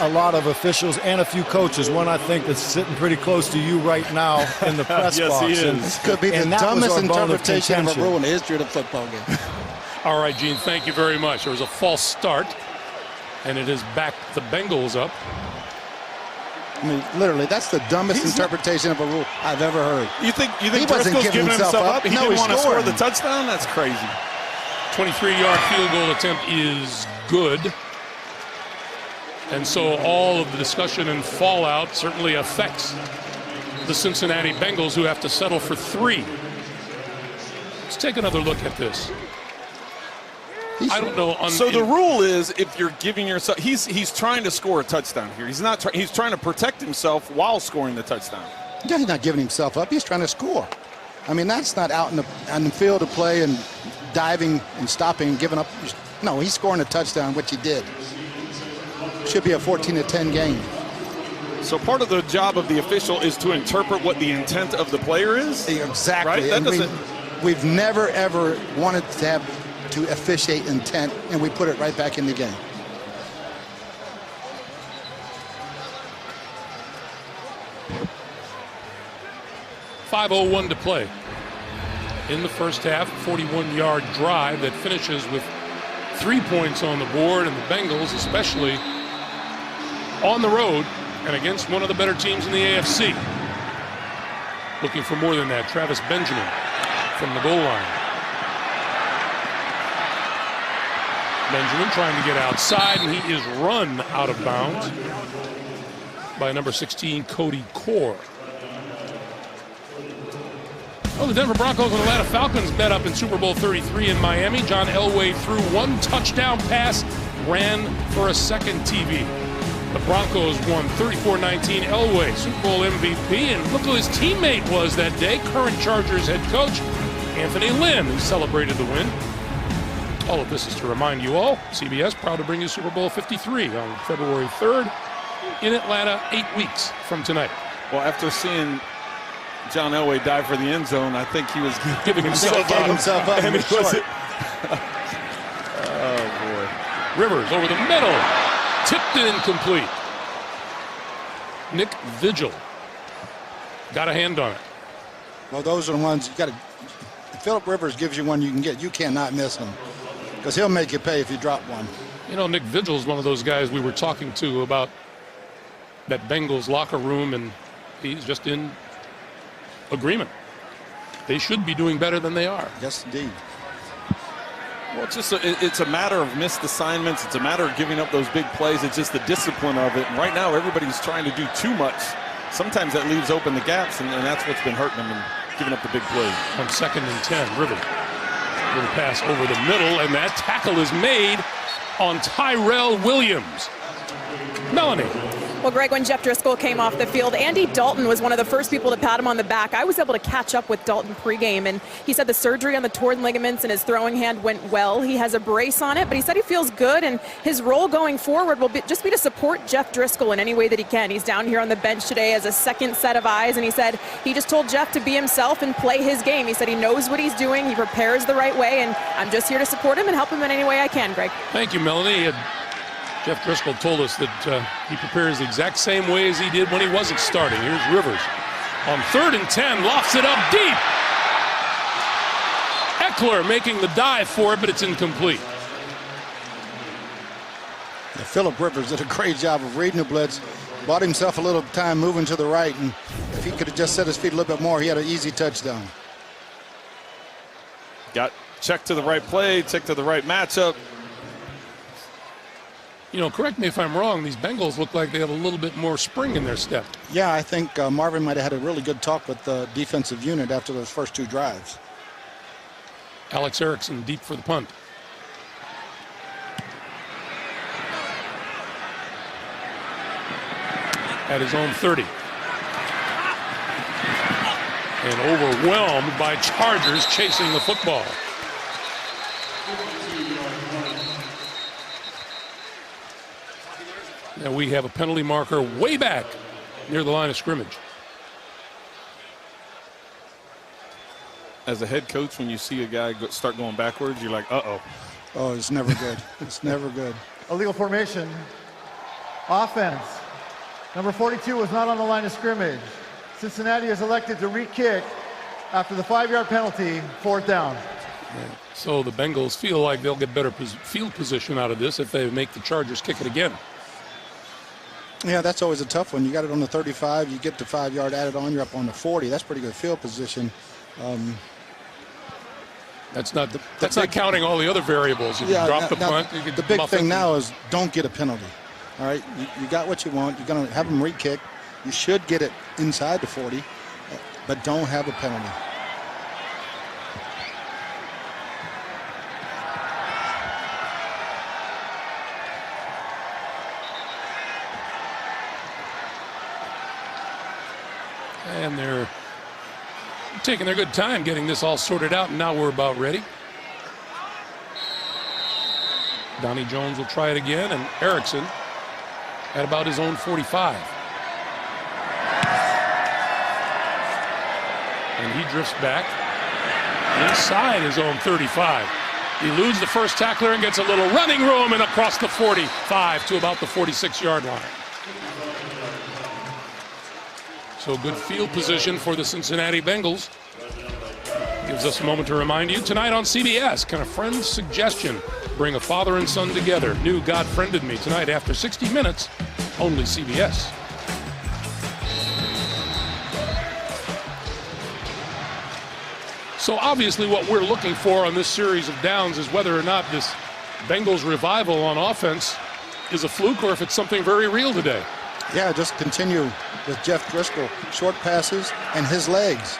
a lot of officials and a few coaches. One, I think, that's sitting pretty close to you right now in the press yes, box. He is. This could be the dumbest interpretation of a rule in the history of the football game. All right, Gene, thank you very much. There was a false start, and it has backed the Bengals up. I mean, literally, that's the dumbest interpretation of a rule I've ever heard. You think He wasn't Driscoll's giving giving himself up? He No, didn't he's want to score scoring. the touchdown? That's crazy. 23-yard field goal attempt is good. And so all of the discussion and fallout certainly affects the Cincinnati Bengals, who have to settle for 3. Let's take another look at this. I don't know. So the rule is, if you're giving yourself, he's trying to score a touchdown here. He's not. He's trying to protect himself while scoring the touchdown. Yeah, he's not giving himself up. He's trying to score. I mean, that's not out on the field of play and diving and stopping and giving up. No, he's scoring a touchdown, which he did. Should be a 14-10 game. So part of the job of the official is to interpret what the intent of the player is. Exactly. Right? That And doesn't. we've never ever wanted to have to officiate intent, and we put it right back in the game. .5:01 to play in the first half. 41-yard drive that finishes with 3 points on the board, and the Bengals, especially on the road and against one of the better teams in the AFC, looking for more than that. Travis Benjamin from the goal line. Benjamin trying to get outside, and he is run out of bounds by number 16, Cody Core. Well, the Denver Broncos and Atlanta Falcons met up in Super Bowl 33 in Miami. John Elway threw 1 touchdown pass, ran for a second TV. The Broncos won 34-19. Elway, Super Bowl MVP, and look who his teammate was that day, current Chargers head coach Anthony Lynn, who celebrated the win. All of this is to remind you all, CBS proud to bring you Super Bowl 53 on February 3rd in Atlanta, 8 weeks from tonight. Well, after seeing John Elway dive for the end zone, I think he was giving himself up. And he wasn't. Oh, boy. Rivers over the middle. Tipped and incomplete. Nick Vigil got a hand on it. Well, those are the ones you got to. Phillip Rivers gives you one you can get. You cannot miss him because he'll make you pay if you drop one. You know, Nick Vigil is one of those guys we were talking to about that Bengals locker room, and he's just in agreement. They should be doing better than they are. Yes, indeed. Well, it's a matter of missed assignments. It's a matter of giving up those big plays. It's just the discipline of it. And right now, everybody's trying to do too much. Sometimes that leaves open the gaps, and that's what's been hurting them and giving up the big plays. On 2nd and 10, Rivers. Little pass over the middle, and that tackle is made on Tyrell Williams. Melanie. Well, Greg, when Jeff Driscoll came off the field, Andy Dalton was one of the first people to pat him on the back. I was able to catch up with Dalton pregame, and he said the surgery on the torn ligaments in his throwing hand went well. He has a brace on it, but he said he feels good, and his role going forward will just be to support Jeff Driscoll in any way that he can. He's down here on the bench today as a second set of eyes, and he said he just told Jeff to be himself and play his game. He said he knows what he's doing, he prepares the right way, and I'm just here to support him and help him in any way I can, Greg. Thank you, Melanie. Jeff Driscoll told us that he prepares the exact same way as he did when he wasn't starting. Here's Rivers. On 3rd and 10, lofts it up deep. Eckler making the dive for it, but it's incomplete. Yeah, Phillip Rivers did a great job of reading the blitz, bought himself a little time moving to the right, and if he could have just set his feet a little bit more, he had an easy touchdown. Got checked to the right play, checked to the right matchup. You know, correct me if I'm wrong, these Bengals look like they have a little bit more spring in their step. Yeah, I think Marvin might have had a really good talk with the defensive unit after those first 2 drives. Alex Erickson deep for the punt. At his own 30. And overwhelmed by Chargers chasing the football. And we have a penalty marker way back near the line of scrimmage. As a head coach, when you see a guy start going backwards, you're like, uh-oh. Oh, it's never good. It's never good. Illegal formation. Offense. Number 42 was not on the line of scrimmage. Cincinnati is elected to re-kick after the 5-yard penalty, 4th down. So the Bengals feel like they'll get better field position out of this if they make the Chargers kick it again. Yeah, that's always a tough one. You got it on the 35, you get the 5-yard added on, you're up on the 40. That's pretty good field position. That's not counting all the other variables. You can drop the punt. You can the big thing now is don't get a penalty. All right, you got what you want. You're going to have them re-kick. You should get it inside the 40, but don't have a penalty. And they're taking their good time getting this all sorted out, and now we're about ready. Donnie Jones will try it again, and Erickson at about his own 45. And he drifts back inside his own 35. He eludes the first tackler and gets a little running room and across the 45 to about the 46-yard line. So good field position for the Cincinnati Bengals. Gives us a moment to remind you, tonight on CBS, can a friend's suggestion bring a father and son together? New God Friended Me tonight after 60 minutes, only CBS. So obviously what we're looking for on this series of downs is whether or not this Bengals revival on offense is a fluke or if it's something very real today. Yeah, just continue with Jeff Driscoll. Short passes and his legs.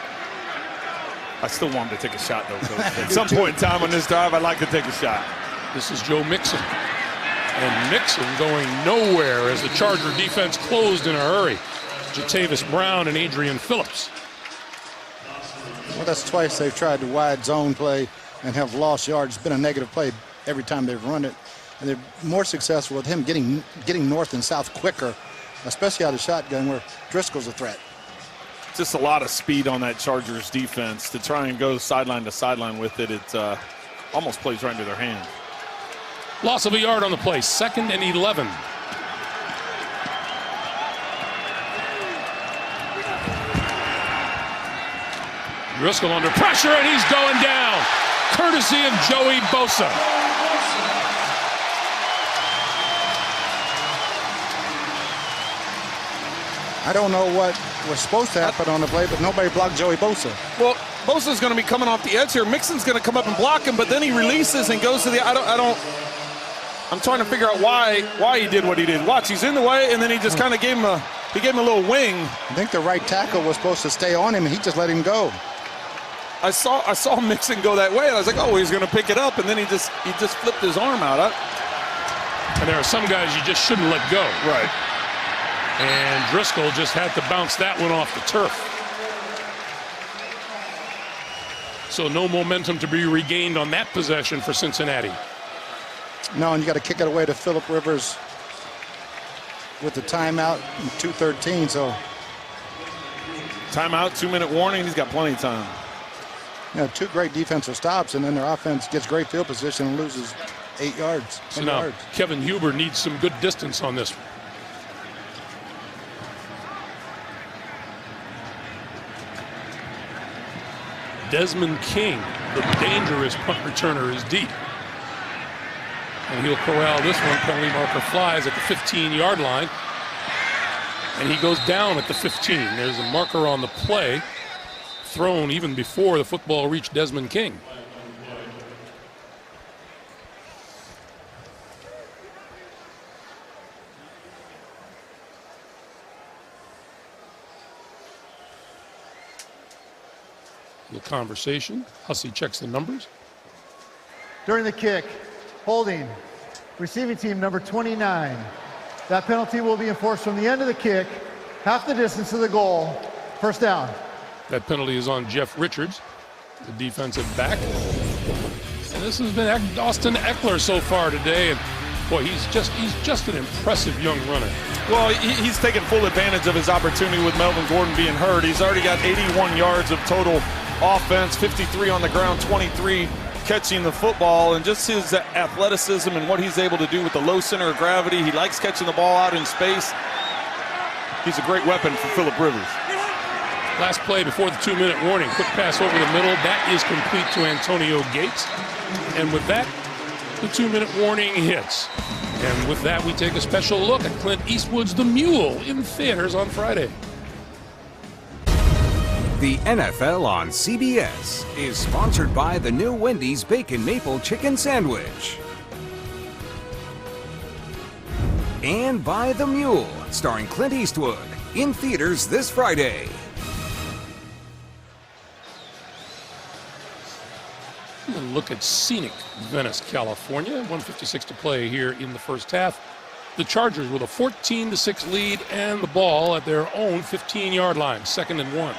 I still want him to take a shot, though, Coach. At some point in time on this drive, I'd like to take a shot. This is Joe Mixon. And Mixon going nowhere as the Charger defense closed in a hurry. Jatavis Brown and Adrian Phillips. Well, that's twice they've tried the wide zone play and have lost yards. It's been a negative play every time they've run it. And they're more successful with him getting north and south quicker, especially out of shotgun where Driscoll's a threat. Just a lot of speed on that Chargers defense to try and go sideline to sideline with it. It almost plays right into their hand. Loss of a yard on the play, 2nd and 11. Driscoll under pressure, and he's going down, courtesy of Joey Bosa. I don't know what was supposed to happen on the play, but nobody blocked Joey Bosa. Well, Bosa's going to be coming off the edge here. Mixon's going to come up and block him, but then he releases and goes to the. I'm trying to figure out why he did what he did. Watch, he's in the way, and then he just kind of gave him a little wing. I think the right tackle was supposed to stay on him, and he just let him go. I saw Mixon go that way, and I was like, oh, he's going to pick it up, and then he just flipped his arm out. And there are some guys you just shouldn't let go. Right. And Driscoll just had to bounce that one off the turf. So no momentum to be regained on that possession for Cincinnati. No, and you got to kick it away to Phillip Rivers with the timeout in 2:13. So timeout, 2-minute warning. He's got plenty of time. Yeah, 2 great defensive stops, and then their offense gets great field position and loses 8 yards. So now yards. Kevin Huber needs some good distance on this one. Desmond King, the dangerous punt returner, is deep. And he'll corral this one. Penalty marker flies at the 15-yard line. And he goes down at the 15. There's a marker on the play, thrown even before the football reached Desmond King. The conversation. Hussey checks the numbers. During the kick, holding, receiving team number 29. That penalty will be enforced from the end of the kick, half the distance to the goal, 1st down. That penalty is on Jeff Richards, the defensive back. And this has been Austin Eckler so far today. And Boy, he's just an impressive young runner. Well, he's taken full advantage of his opportunity with Melvin Gordon being hurt. He's already got 81 yards of total offense, 53 on the ground, 23 catching the football, and just his athleticism and what he's able to do with the low center of gravity. He likes catching the ball out in space. He's a great weapon for Phillip Rivers. Last play before the 2-minute warning. Quick pass over the middle. That is complete to Antonio Gates. And with that, the 2-minute warning hits. And with that, we take a special look at Clint Eastwood's The Mule in theaters on Friday. The NFL on CBS is sponsored by the new Wendy's Bacon Maple Chicken Sandwich. And by The Mule, starring Clint Eastwood, in theaters this Friday. A look at scenic Venice, California. 1:56 to play here in the first half. The Chargers with a 14-6 lead and the ball at their own 15-yard line, 2nd and 1.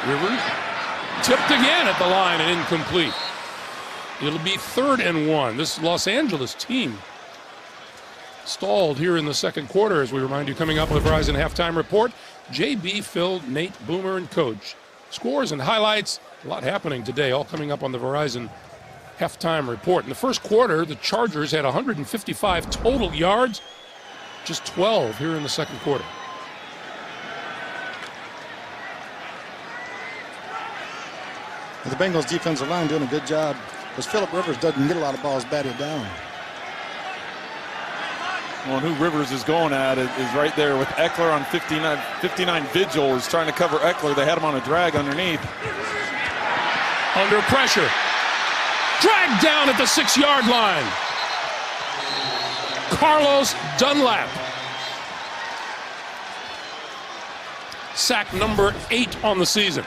Rivers tipped again at the line and incomplete. It'll be 3rd and 1. This Los Angeles team stalled here in the second quarter, as we remind you, coming up with the Verizon Halftime Report. JB, Phil, Nate, Boomer, and Coach. Scores and highlights. A lot happening today, all coming up on the Verizon Halftime Report. In the first quarter, the Chargers had 155 total yards, just 12 here in the second quarter. The Bengals defensive line doing a good job because Phillip Rivers doesn't get a lot of balls batted down. Well, and who Rivers is going at is right there with Eckler on 59 Vigil is trying to cover Eckler. They had him on a drag underneath. Under pressure. Dragged down at the 6-yard line. Carlos Dunlap. Sack number 8 on the season.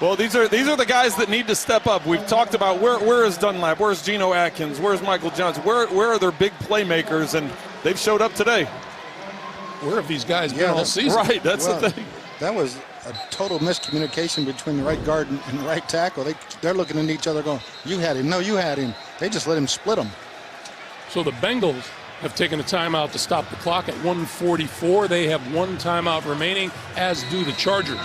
Well, these are the guys that need to step up. We've talked about where is Dunlap, where's Geno Atkins, where's Michael Johnson, where are their big playmakers, and they've showed up today. Where have these guys been all season? Right, that's the thing. That was a total miscommunication between the right guard and the right tackle. They're looking at each other going, you had him, no, you had him. They just let him split him. So the Bengals have taken a timeout to stop the clock at 1:44. They have 1 timeout remaining, as do the Chargers.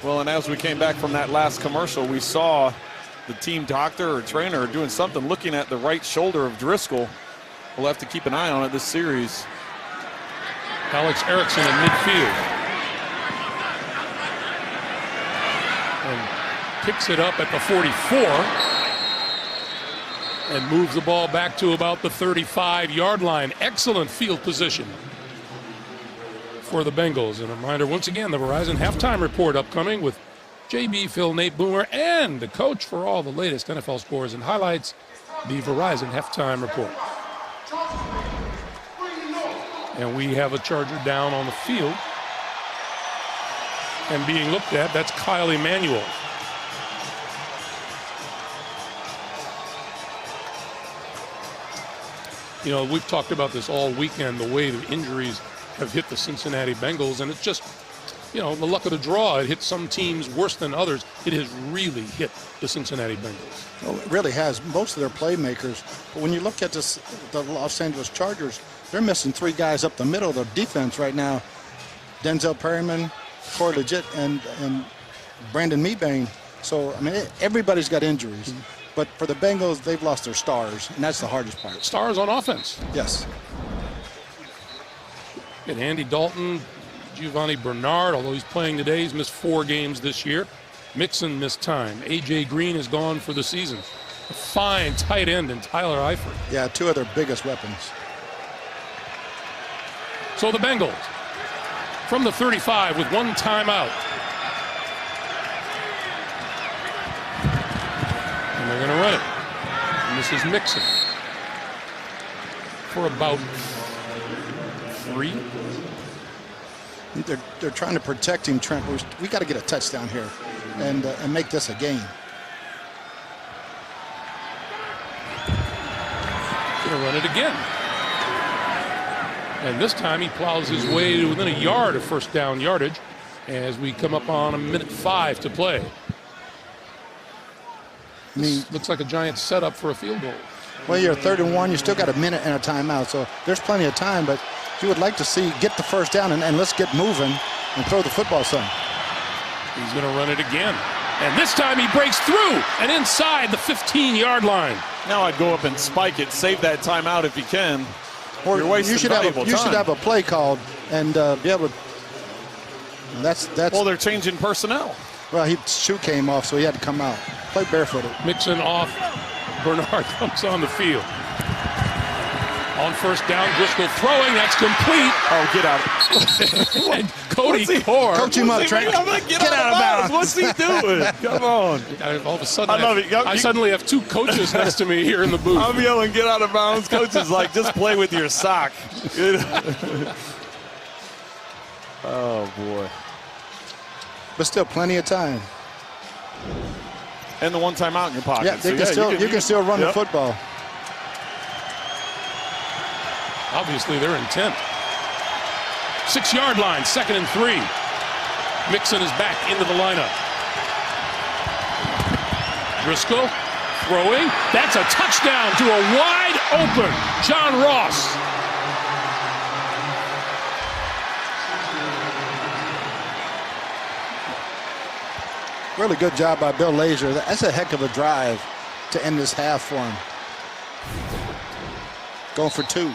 Well, and as we came back from that last commercial, we saw the team doctor or trainer doing something, looking at the right shoulder of Driscoll. We'll have to keep an eye on it this series. Alex Erickson in midfield. And picks it up at the 44. And moves the ball back to about the 35-yard line. Excellent field position for the Bengals. And a reminder, once again, the Verizon Halftime Report upcoming with JB, Phil, Nate, Boomer, and the coach for all the latest NFL scores and highlights, the Verizon Halftime Report. And we have a Charger down on the field. And being looked at, that's Kyle Emanuel. You know, we've talked about this all weekend, the way the injuries have hit the Cincinnati Bengals, and it's just, you know, the luck of the draw. It hit some teams worse than others. It has really hit the Cincinnati Bengals. Well, it really has. Most of their playmakers. But when you look at this, the Los Angeles Chargers, they're missing 3 guys up the middle of their defense right now. Denzel Perryman, Corey Legit, and Brandon Mebane. So, I mean, everybody's got injuries. Mm-hmm. But for the Bengals, they've lost their stars, and that's the hardest part. Stars on offense. Yes. And Andy Dalton, Giovanni Bernard, although he's playing today, he's missed 4 games this year. Mixon missed time. A.J. Green is gone for the season. A fine tight end in Tyler Eifert. Yeah, 2 of their biggest weapons. So the Bengals from the 35 with 1 timeout. And they're going to run it. And this is Mixon for about 3. They're trying to protect him, Trent. We got to get a touchdown here and make this a game. Going to run it again. And this time he plows his way to within a yard of first down yardage as we come up on 1:05 to play. This looks like a giant setup for a field goal. Well, you're 3rd-and-1. You still got a minute and a timeout, so there's plenty of time. But you would like to see get the first down and let's get moving and throw the football some. He's going to run it again. And this time he breaks through and inside the 15-yard line. Now I'd go up and spike it, save that timeout if you can. Or you're wasting valuable time. You should have a play called and be able to. That's. Well, they're changing personnel. Well, his shoe came off, so he had to come out. Play barefooted. Mixon off. Bernard comes on the field. On first down, Driscoll throwing. That's complete. Oh, get out. And Cody Core. Coach him up, Trent. Get out of bounds. What's he doing? Come on. All of a sudden, I love it. I suddenly have two coaches next to me here in the booth. I'm yelling, get out of bounds. Coach is like, just play with your sock. Oh, boy. But still plenty of time. And the one timeout in your pocket. Yeah, you can still run the football. Obviously, they're intent. 6-yard line, 2nd and 3. Mixon is back into the lineup. Driscoll throwing. That's a touchdown to a wide open John Ross. Really good job by Bill Lazor. That's a heck of a drive to end this half for him. Going for 2.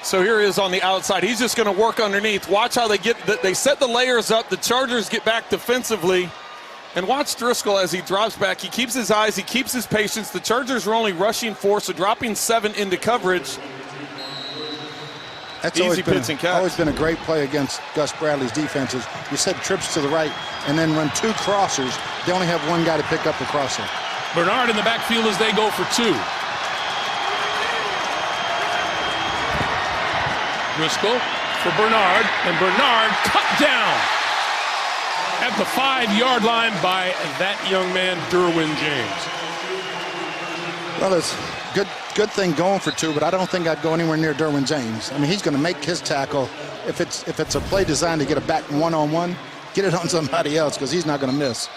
So here he is on the outside. He's just going to work underneath. Watch how they set the layers up. The Chargers get back defensively. And watch Driscoll as he drops back. He keeps his eyes. He keeps his patience. The Chargers are only rushing 4, so dropping 7 into coverage. That's Easy pitch and catch. Always been a great play against Gus Bradley's defenses. You said trips to the right and then run 2 crossers. They only have one guy to pick up the crosser. Bernard in the backfield as they go for 2. Driscoll for Bernard, and Bernard cut down at the 5-yard line by that young man, Derwin James. Well, it's good thing going for 2, but I don't think I'd go anywhere near Derwin James. I mean, he's going to make his tackle. If it's a play designed to get it back one-on-one, get it on somebody else because he's not going to miss.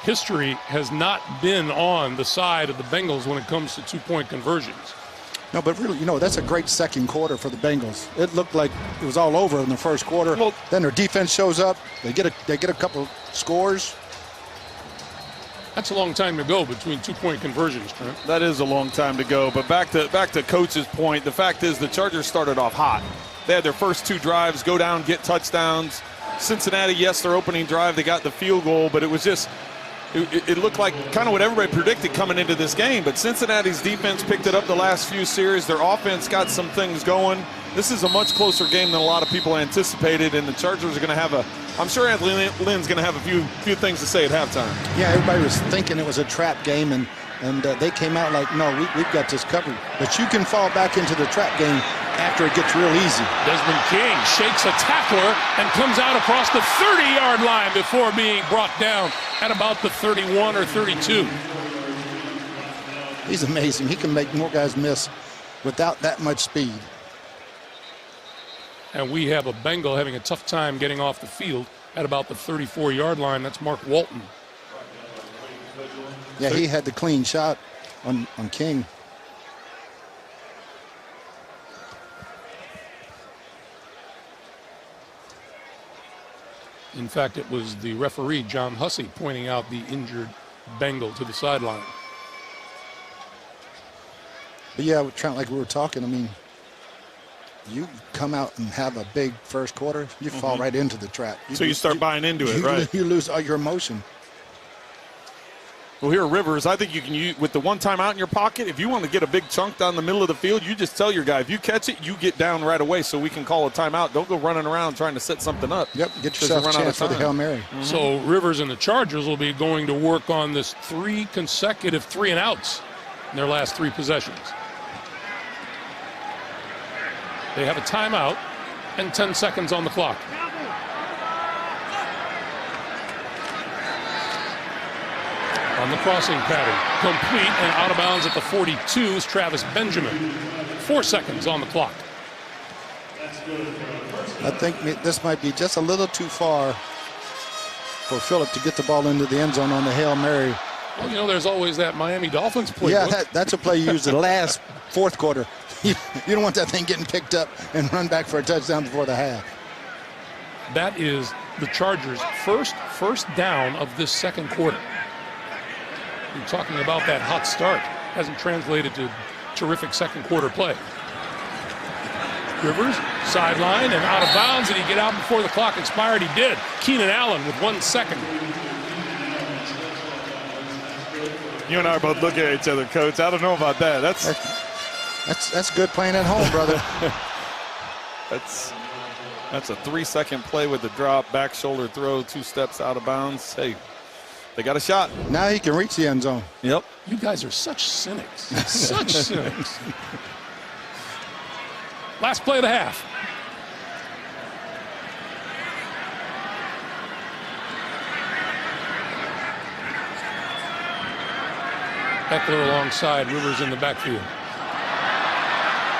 History has not been on the side of the Bengals when it comes to 2-point conversions. No, but really, that's a great second quarter for the Bengals. It looked like it was all over in the first quarter. Well, then their defense shows up. They get a couple scores. That's a long time to go between 2-point conversions, Trent. That is a long time to go. But back to Coach's point, the fact is the Chargers started off hot. They had their first 2 drives, go down, get touchdowns. Cincinnati, yes, their opening drive, they got the field goal, but it was just it looked like kind of what everybody predicted coming into this game. But Cincinnati's defense picked it up the last few series. Their offense got some things going. This is a much closer game than a lot of people anticipated, and the Chargers are going to have I'm sure Anthony Lynn's going to have a few things to say at halftime. Yeah, everybody was thinking it was a trap game, and they came out like, no, we've got this covered. But you can fall back into the trap game after it gets real easy. Desmond King shakes a tackler and comes out across the 30-yard line before being brought down at about the 31 or 32. He's amazing. He can make more guys miss without that much speed. And we have a Bengal having a tough time getting off the field at about the 34-yard line. That's Mark Walton. Yeah, he had the clean shot on King. In fact, it was the referee, John Hussey, pointing out the injured Bengal to the sideline. But yeah, Trent, like we were talking, I mean, you come out and have a big first quarter, you fall right into the trap. So you start buying into it, right? You lose all your emotion. Well, here, Rivers, I think you can use, with the one timeout in your pocket, if you want to get a big chunk down the middle of the field, you just tell your guy, if you catch it, you get down right away so we can call a timeout. Don't go running around trying to set something up. Yep, get yourself a chance for the Hail Mary. So Rivers and the Chargers will be going to work on this 3 consecutive 3-and-outs in their last 3 possessions. They have a timeout and 10 seconds on the clock. On the crossing pattern, complete and out of bounds at the 42 is Travis Benjamin. 4 seconds on the clock. I think this might be just a little too far for Phillip to get the ball into the end zone on the Hail Mary. Well, you know, there's always that Miami Dolphins playbook. Yeah, that's a play you used in the last fourth quarter. You don't want that thing getting picked up and run back for a touchdown before the half. That is the Chargers' first down of this second quarter. You're talking about that hot start. Hasn't translated to terrific second quarter play. Rivers, sideline and out of bounds. Did he get out before the clock expired? He did. Keenan Allen with 1 second. You and I are both looking at each other, Coach. I don't know about that. That's good playing at home, brother. That's a 3-second play with the drop, back shoulder throw, 2 steps out of bounds. Hey, they got a shot. Now he can reach the end zone. Yep. You guys are such cynics. Such cynics. Last play of the half. Eckler alongside, Rivers in the backfield.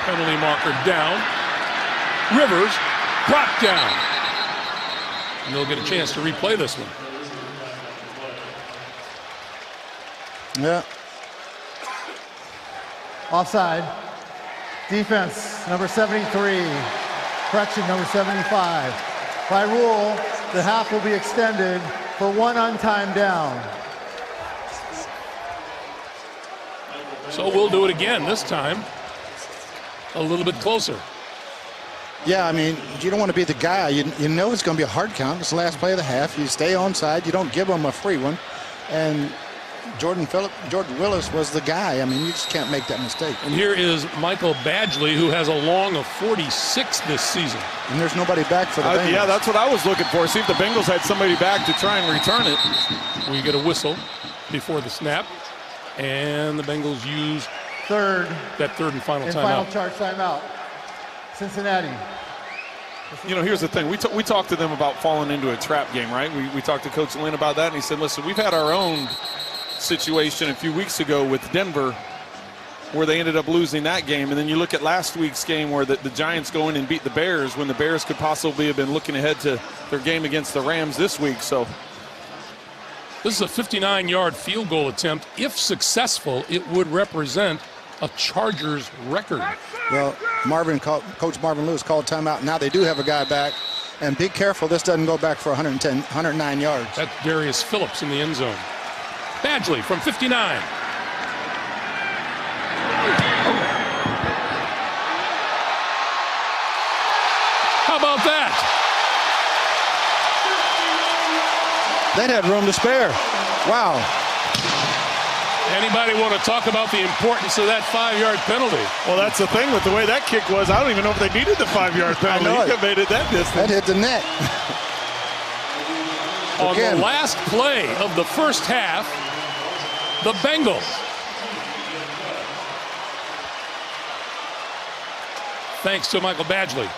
Penalty marker down. Rivers brought down. And they'll get a chance to replay this one. Yeah. Offside. Defense, number 73. Correction, number 75. By rule, the half will be extended for 1 untimed down. So we'll do it again, this time a little bit closer. Yeah, I mean, you don't want to be the guy. You know it's going to be a hard count. It's the last play of the half. You stay onside. You don't give them a free one. And Jordan Willis was the guy. I mean, you just can't make that mistake. And here is Michael Badgley, who has a long of 46 this season. And there's nobody back for the Bengals. Yeah, that's what I was looking for. See if the Bengals had somebody back to try and return it. We get a whistle before the snap. And the Bengals use that third and final timeout. Final charge timeout. Cincinnati. You know, here's the thing. We talked to them about falling into a trap game, right? We talked to Coach Lynn about that, and he said, listen, we've had our own situation a few weeks ago with Denver where they ended up losing that game. And then you look at last week's game where the Giants go in and beat the Bears when the Bears could possibly have been looking ahead to their game against the Rams this week. So this is a 59-yard field goal attempt. If successful, it would represent a Chargers record. Well, Coach Marvin Lewis called timeout. Now they do have a guy back. And be careful, this doesn't go back for 109 yards. That's Darius Phillips in the end zone. Badgley from 59. How about that? That had room to spare. Wow. Anybody want to talk about the importance of that 5-yard penalty? Well, that's the thing with the way that kick was. I don't even know if they needed the 5-yard penalty. He could have made it that distance. That hit the net. On the last play of the first half, the Bengals thanks to Michael Badgley.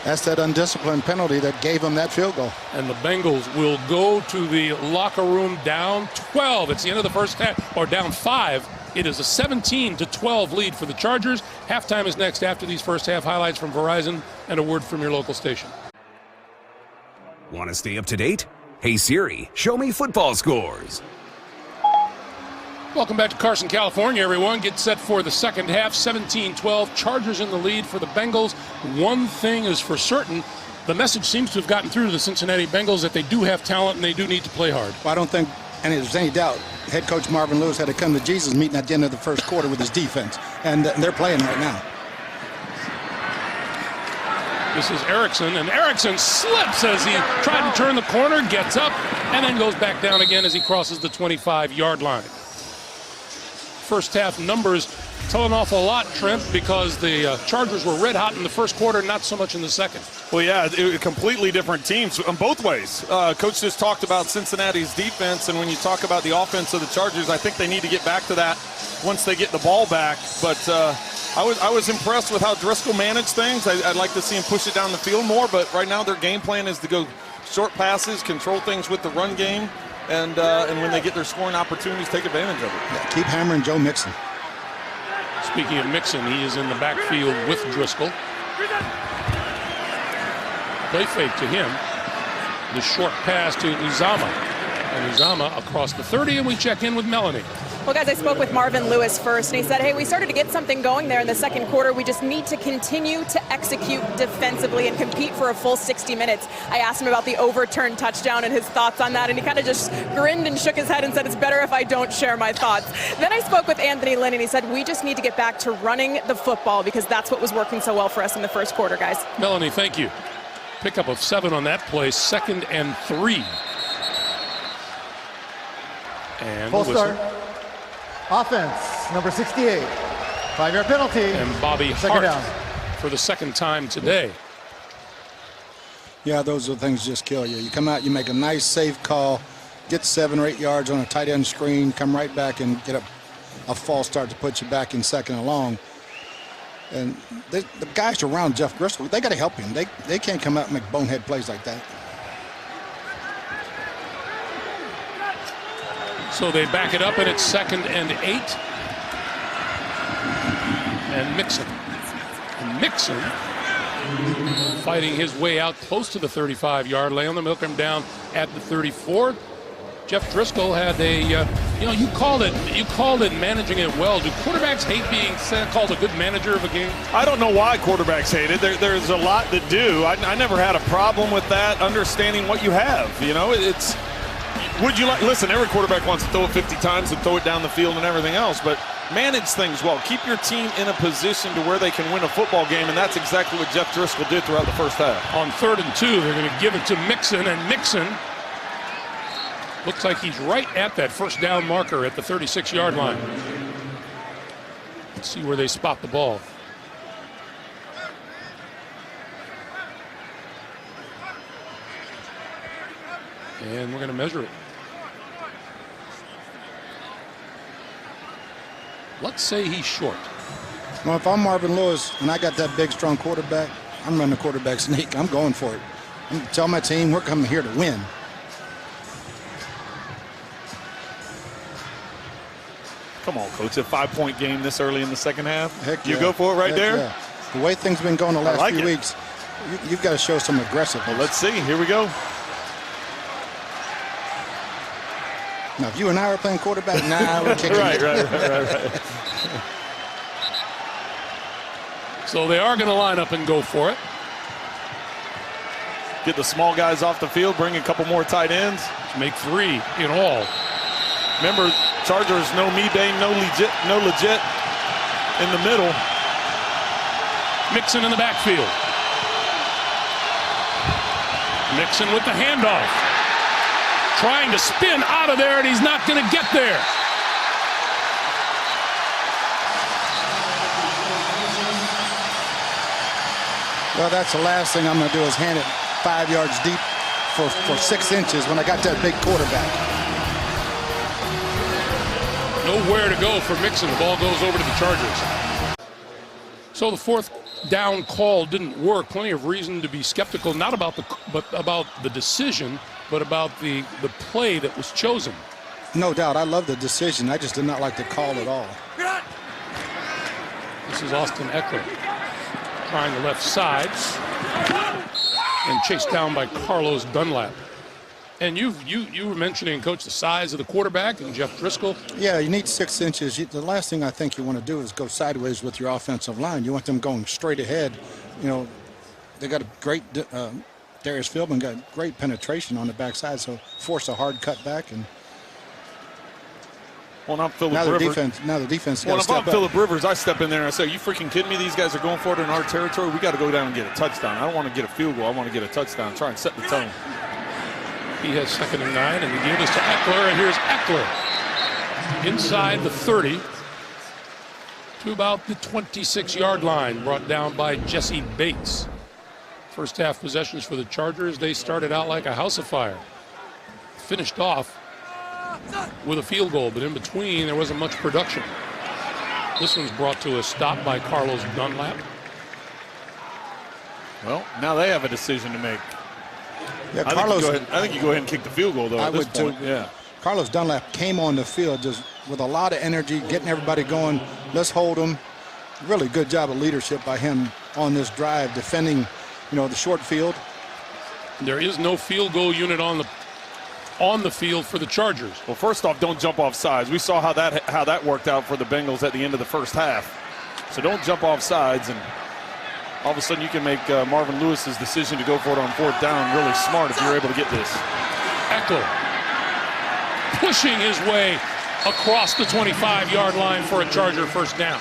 That's that undisciplined penalty that gave him that field goal. And the Bengals will go to the locker room down 12. It's the end of the first half, or down 5. It is a 17-12 lead for the Chargers. Halftime is next after these first half highlights from Verizon and a word from your local station. Want to stay up to date? Hey Siri, show me football scores. Welcome back to Carson, California, everyone. Get set for the second half, 17-12. Chargers in the lead for the Bengals. One thing is for certain, the message seems to have gotten through to the Cincinnati Bengals that they do have talent and they do need to play hard. Well, I don't think there's any doubt head coach Marvin Lewis had to come to Jesus meeting at the end of the first quarter with his defense, and they're playing right now. This is Erickson, and Erickson slips as he tried to turn the corner, gets up, and then goes back down again as he crosses the 25-yard line. First half numbers tell an awful lot, Trent, because the Chargers were red hot in the first quarter, not so much in the second. Well, yeah, completely different teams on both ways. Coach just talked about Cincinnati's defense, and when you talk about the offense of the Chargers, I think they need to get back to that once they get the ball back. But I was impressed with how Driscoll managed things. I'd like to see him push it down the field more, but right now their game plan is to go short passes, control things with the run game. and when they get their scoring opportunities, take advantage of it. Yeah, keep hammering Joe Mixon. Speaking of Mixon, he is in the backfield with Driscoll. Play fake to him. The short pass to Uzama. And Uzama across the 30, and we check in with Melanie. Well, guys, I spoke with Marvin Lewis first, and he said, hey, we started to get something going there in the second quarter. We just need to continue to execute defensively and compete for a full 60 minutes. I asked him about the overturned touchdown and his thoughts on that, and he kind of just grinned and shook his head and said, it's better if I don't share my thoughts. Then I spoke with Anthony Lynn, and he said, we just need to get back to running the football because that's what was working so well for us in the first quarter, guys. Melanie, thank you. Pickup of 7 on that play, 2nd and 3. And full start. Offense, number 68. 5-yard penalty. And Bobby second Hart down. for the second time today. Yeah, those are the things that just kill you. You come out, you make a nice, safe call, get 7 or 8 yards on a tight end screen, come right back and get a false start to put you back in 2nd and long. And the guys around Jeff Driscoll, they got to help him. They can't come out and make bonehead plays like that. So they back it up, and it's 2nd and 8. And Mixon fighting his way out close to the 35-yard line. They'll milk him down at the 34. Jeff Driscoll had a, you called it managing it well. Do quarterbacks hate being called a good manager of a game? I don't know why quarterbacks hate it. There's a lot that do. I never had a problem with that, understanding what you have. It's... Would you like, listen, every quarterback wants to throw it 50 times and throw it down the field and everything else, but manage things well. Keep your team in a position to where they can win a football game, and that's exactly what Jeff Driscoll did throughout the first half. On 3rd and 2, they're going to give it to Mixon, and Mixon looks like he's right at that first down marker at the 36-yard line. Let's see where they spot the ball. And we're going to measure it. Let's say he's short. Well, if I'm Marvin Lewis and I got that big, strong quarterback, I'm running the quarterback sneak. I'm going for it. I'm telling my team we're coming here to win. Come on, Coach. A 5-point game this early in the second half. Heck You yeah. go for it right Heck there? Yeah. The way things have been going the last few it. weeks, you've got to show some aggressiveness. Well, let's see. Here we go. Now, if you and I were playing quarterback, we're kicking it. Right. So they are going to line up and go for it. Get the small guys off the field, bring a couple more tight ends. Make 3 in all. Remember, Chargers, no Mebane, no legit in the middle. Mixon in the backfield. Mixon with the handoff. Trying to spin out of there, and he's not going to get there. Well, that's the last thing I'm going to do is hand it 5 yards deep for 6 inches when I got that big quarterback. Nowhere to go for Mixon. The ball goes over to the Chargers. So the 4th down call didn't work. Plenty of reason to be skeptical, not about the decision, but about the play that was chosen. No doubt. I love the decision. I just did not like the call at all. This is Austin Eckler trying the left side and chased down by Carlos Dunlap. And you were mentioning, Coach, the size of the quarterback and Jeff Driscoll. Yeah, you need 6 inches. The last thing I think you want to do is go sideways with your offensive line. You want them going straight ahead. They got a great Darius Philbin got great penetration on the backside, so force a hard cut back. And well, I'm Phillip now the Rivers. defense. Well, if I'm Phillip Rivers, I step in there and I say, "You freaking kidding me? These guys are going for it in our territory. We got to go down and get a touchdown. I don't want to get a field goal. I want to get a touchdown. Try and set the tone." He has 2nd and 9, and he gave this to Eckler, and here's Eckler inside the 30 to about the 26-yard line, brought down by Jesse Bates. First half possessions for the Chargers, they started out like a house of fire. Finished off with a field goal, but in between there wasn't much production. This one's brought to a stop by Carlos Dunlap. Well, now they have a decision to make. Yeah, I think you go ahead and kick the field goal, though, I at this would point. too. Yeah. Carlos Dunlap came on the field just with a lot of energy, getting everybody going. Let's hold them. Really good job of leadership by him on this drive, defending, the short field. There is no field goal unit on the field for the Chargers. Well, first off, don't jump off sides. We saw how that worked out for the Bengals at the end of the first half. So don't jump off sides, and all of a sudden you can make Marvin Lewis's decision to go for it on fourth down really smart if you're able to get this. Eckler pushing his way across the 25-yard line for a Charger first down.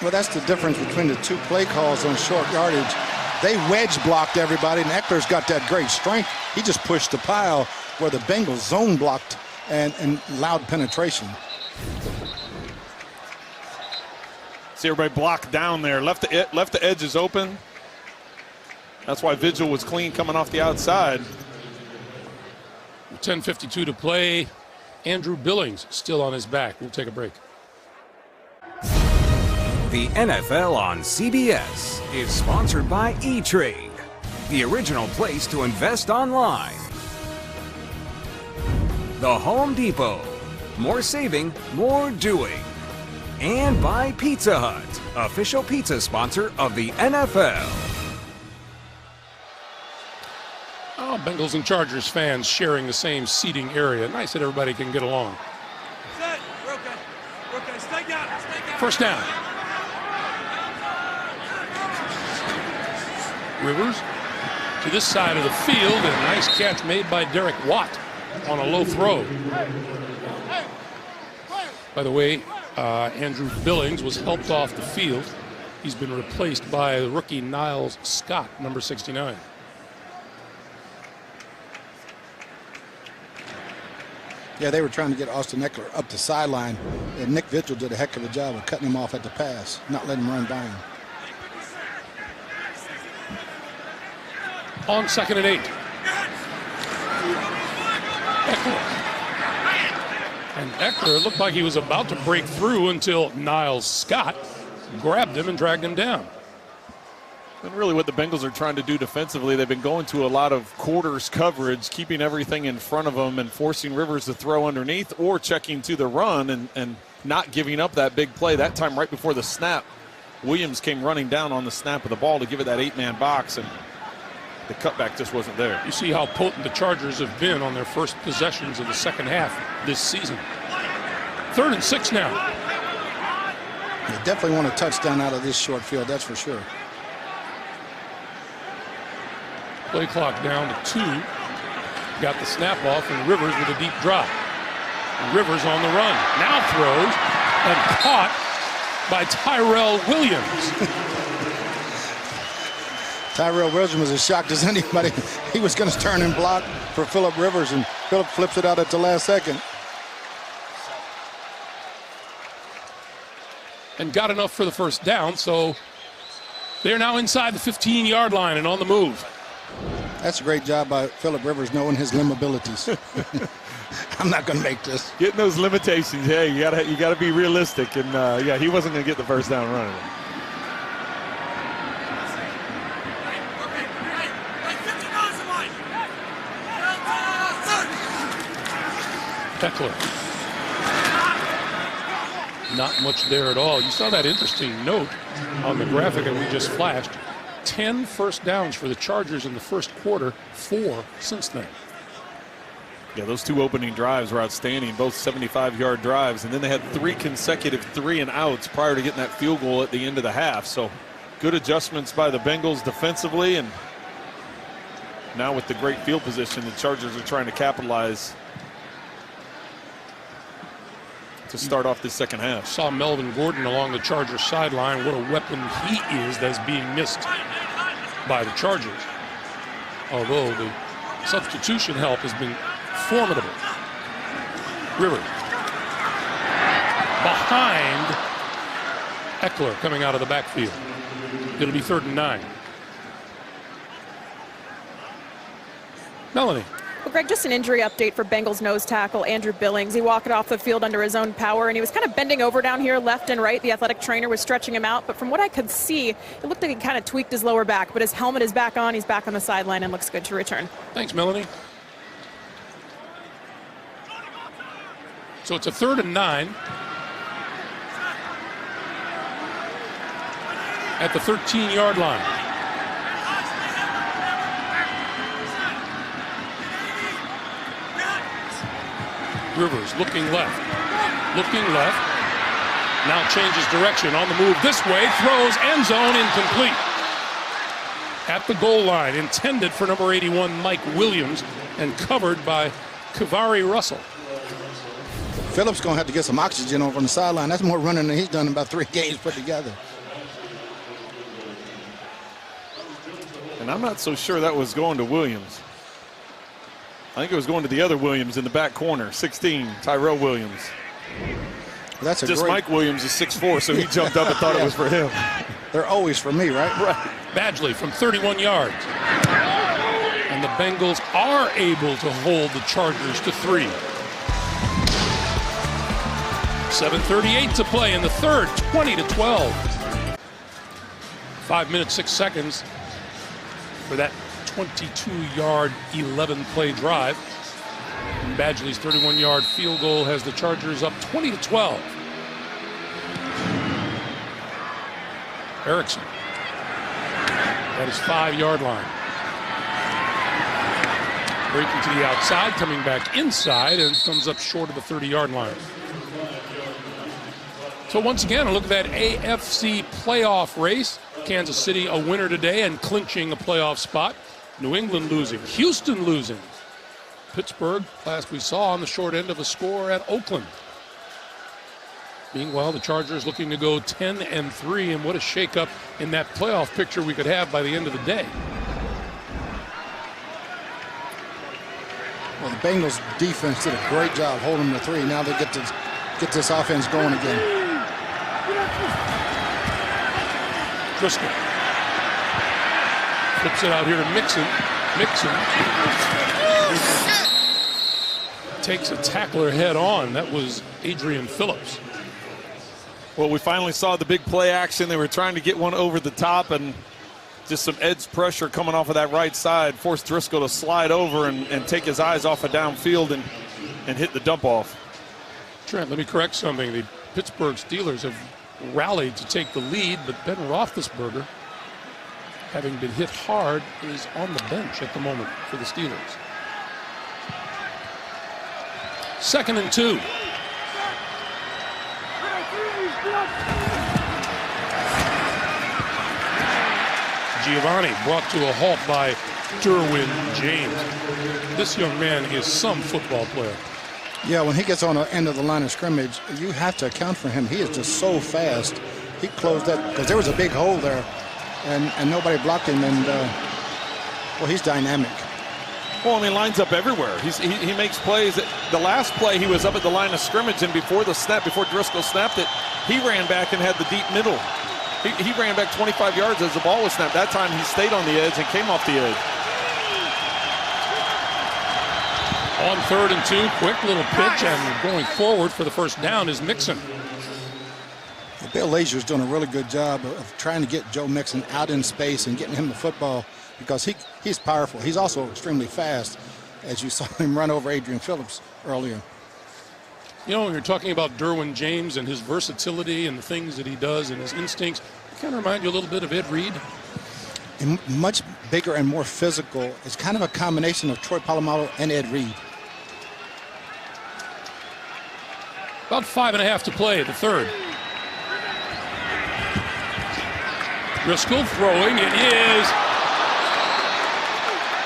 Well, that's the difference between the two play calls on short yardage. They wedge blocked everybody, and Eckler's got that great strength. He just pushed the pile where the Bengals zone blocked and loud penetration. See everybody blocked down there. Left the edges open. That's why Vigil was clean coming off the outside. 10:52 to play. Andrew Billings still on his back. We'll take a break. The NFL on CBS is sponsored by E-Trade, the original place to invest online. The Home Depot, more saving, more doing. And by Pizza Hut, official pizza sponsor of the NFL. Oh, Bengals and Chargers fans sharing the same seating area. Nice that everybody can get along. Set. We're okay. We're okay. Stay down. Stay down. First down. Rivers to this side of the field, and a nice catch made by Derek Watt on a low throw. By the way, Andrew Billings was helped off the field. He's been replaced by the rookie Niles Scott, number 69. Yeah, they were trying to get Austin Eckler up the sideline, and Nick Vigil did a heck of a job of cutting him off at the pass, not letting him run by him. On 2nd and 8. Eckler. And Eckler looked like he was about to break through until Niles Scott grabbed him and dragged him down. And really what the Bengals are trying to do defensively, they've been going to a lot of quarters coverage, keeping everything in front of them and forcing Rivers to throw underneath or checking to the run and not giving up that big play. That time right before the snap, Williams came running down on the snap of the ball to give it that 8-man box, and the cutback just wasn't there. You see how potent the Chargers have been on their first possessions of the second half this season. 3rd and 6 now. They definitely want a touchdown out of this short field, that's for sure. Play clock down to 2. Got the snap off, and Rivers with a deep drop. Rivers on the run. Now throws, and caught by Tyrell Williams. Tyrell Williams was as shocked as anybody. He was going to turn and block for Phillip Rivers, and Phillip flips it out at the last second. And got enough for the first down, so they're now inside the 15-yard line and on the move. That's a great job by Phillip Rivers knowing his limabilities. I'm not going to make this. Getting those limitations, hey, you gotta be realistic, and yeah, he wasn't going to get the first down running. Eckler. Not much there at all. You saw that interesting note on the graphic that we just flashed. 10 first downs for the Chargers in the first quarter, 4 since then. Yeah, those 2 opening drives were outstanding, both 75-yard drives, and then they had 3 consecutive 3-and-outs prior to getting that field goal at the end of the half. So good adjustments by the Bengals defensively, and now with the great field position, the Chargers are trying to capitalize to start off this second half. Saw Melvin Gordon along the Chargers sideline. What a weapon he is that's being missed by the Chargers. Although the substitution help has been formidable. Rivers. Behind Eckler coming out of the backfield. It'll be 3rd and 9. Melanie. Well, Greg, just an injury update for Bengals nose tackle Andrew Billings. He walked off the field under his own power, and he was kind of bending over down here left and right. The athletic trainer was stretching him out, but from what I could see, it looked like he kind of tweaked his lower back, but his helmet is back on. He's back on the sideline and looks good to return. Thanks, Melanie. So it's a 3rd and 9 at the 13-yard line. Rivers looking left, now changes direction on the move this way, throws end zone, incomplete. At the goal line, intended for number 81, Mike Williams, and covered by Kavari Russell. Phillips going to have to get some oxygen over on the sideline. That's more running than he's done in about 3 games put together. And I'm not so sure that was going to Williams. I think it was going to the other Williams in the back corner, 16, Tyrell Williams. That's a just Mike Williams is 6'4", so he jumped up and thought it was for him. They're always for me, right? Right. Badgley from 31 yards. And the Bengals are able to hold the Chargers to 3. 7:38 to play in the third, 20-12. 5 minutes, 6 seconds for that 22-yard, 11-play drive. And Badgley's 31-yard field goal has the Chargers up 20-12. Erickson at his 5-yard line. Breaking to the outside, coming back inside, and comes up short of the 30-yard line. So once again, a look at that AFC playoff race. Kansas City a winner today and clinching a playoff spot. New England losing, Houston losing. Pittsburgh, last we saw, on the short end of a score at Oakland. Meanwhile, the Chargers looking to go 10-3, and what a shakeup in that playoff picture we could have by the end of the day. Well, the Bengals defense did a great job holding them to 3. Now they get this offense going again. Driscoll flips it out here to Mixon. Takes a tackler head on. That was Adrian Phillips. Well, we finally saw the big play action. They were trying to get one over the top, and just some edge pressure coming off of that right side forced Driscoll to slide over and take his eyes off of downfield and hit the dump off. Trent, let me correct something. The Pittsburgh Steelers have rallied to take the lead, but Ben Roethlisberger, having been hit hard, is on the bench at the moment for the Steelers. 2nd and 2. Giovanni brought to a halt by Derwin James. This young man is some football player. Yeah, when he gets on the end of the line of scrimmage, you have to account for him. He is just so fast. He closed that because there was a big hole there, and nobody blocked him. And well, he's dynamic. Well, I mean, lines up everywhere. He makes plays. The last play, he was up at the line of scrimmage, and before Driscoll snapped it, he ran back and had the deep middle. He ran back 25 yards as the ball was snapped. That time he stayed on the edge and came off the edge. On 3rd and 2, quick little pitch, and going forward for the first down is Mixon. Bill Lazier's doing a really good job of trying to get Joe Mixon out in space and getting him the football because he's powerful. He's also extremely fast, as you saw him run over Adrian Phillips earlier. You know, when you're talking about Derwin James and his versatility and the things that he does and his instincts, it kind of remind you a little bit of Ed Reed. And much bigger and more physical. It's kind of a combination of Troy Polamalu and Ed Reed. About 5.5 to play, the third. Driscoll throwing. It is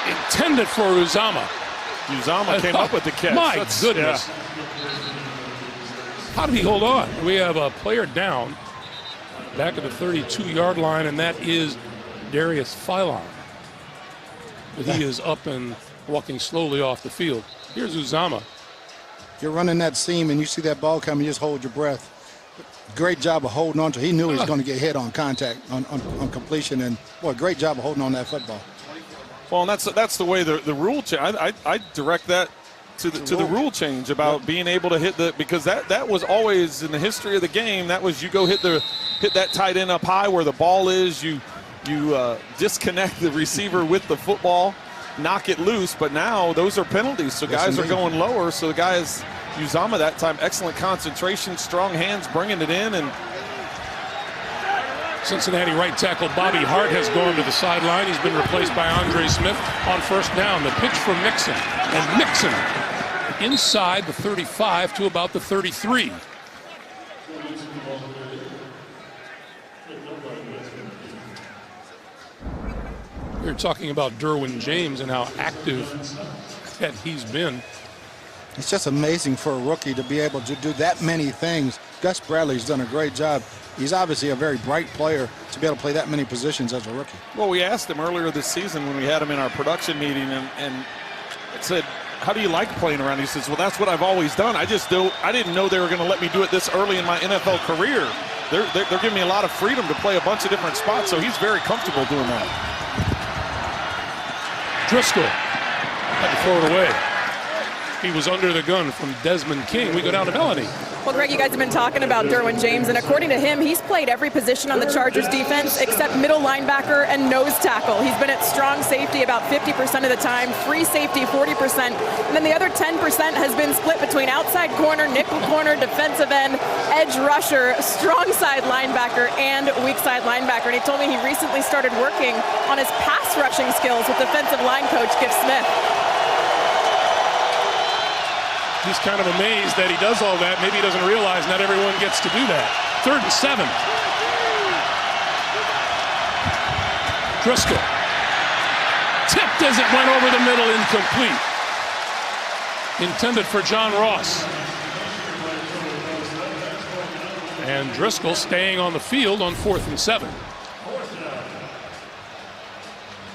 intended for Uzama. Uzama came up with the catch. My goodness. Yeah. How did he hold on? We have a player down back at the 32-yard line, and that is Darius Philon. But he is up and walking slowly off the field. Here's Uzama. You're running that seam and you see that ball coming, you just hold your breath. Great job of holding on to it. He knew he was going to get hit on contact, on completion, and boy, great job of holding on that football. Well, and that's the way the rule change. I direct that to the rule change about being able to hit because that was always in the history of the game. That was you go hit that tight end up high where the ball is. You disconnect the receiver with the football, knock it loose. But now those are penalties, so guys are going lower. So the guys Uzama that time, excellent concentration, strong hands, bringing it in and. Cincinnati right tackle Bobby Hart has gone to the sideline. He's been replaced by Andre Smith on first down. The pitch from Mixon. And Mixon inside the 35 to about the 33. We were talking about Derwin James and how active that he's been. It's just amazing for a rookie to be able to do that many things. Gus Bradley's done a great job. He's obviously a very bright player to be able to play that many positions as a rookie. Well, we asked him earlier this season when we had him in our production meeting and said, how do you like playing around? He says, well, that's what I've always done. I didn't know they were going to let me do it this early in my NFL career. They're giving me a lot of freedom to play a bunch of different spots, so he's very comfortable doing that. Driscoll had to throw it away. He was under the gun from Desmond King. We go down to Melanie. Well, Greg, you guys have been talking about Derwin James, and according to him, he's played every position on the Chargers defense except middle linebacker and nose tackle. He's been at strong safety about 50% of the time, free safety 40%, and then the other 10% has been split between outside corner, nickel corner, defensive end, edge rusher, strong side linebacker, and weak side linebacker. And he told me he recently started working on his pass rushing skills with defensive line coach Giff Smith. He's kind of amazed that he does all that. Maybe he doesn't realize not everyone gets to do that. 3rd and 7. Driscoll. Tipped as it went over the middle, incomplete. Intended for John Ross. And Driscoll staying on the field on 4th and 7.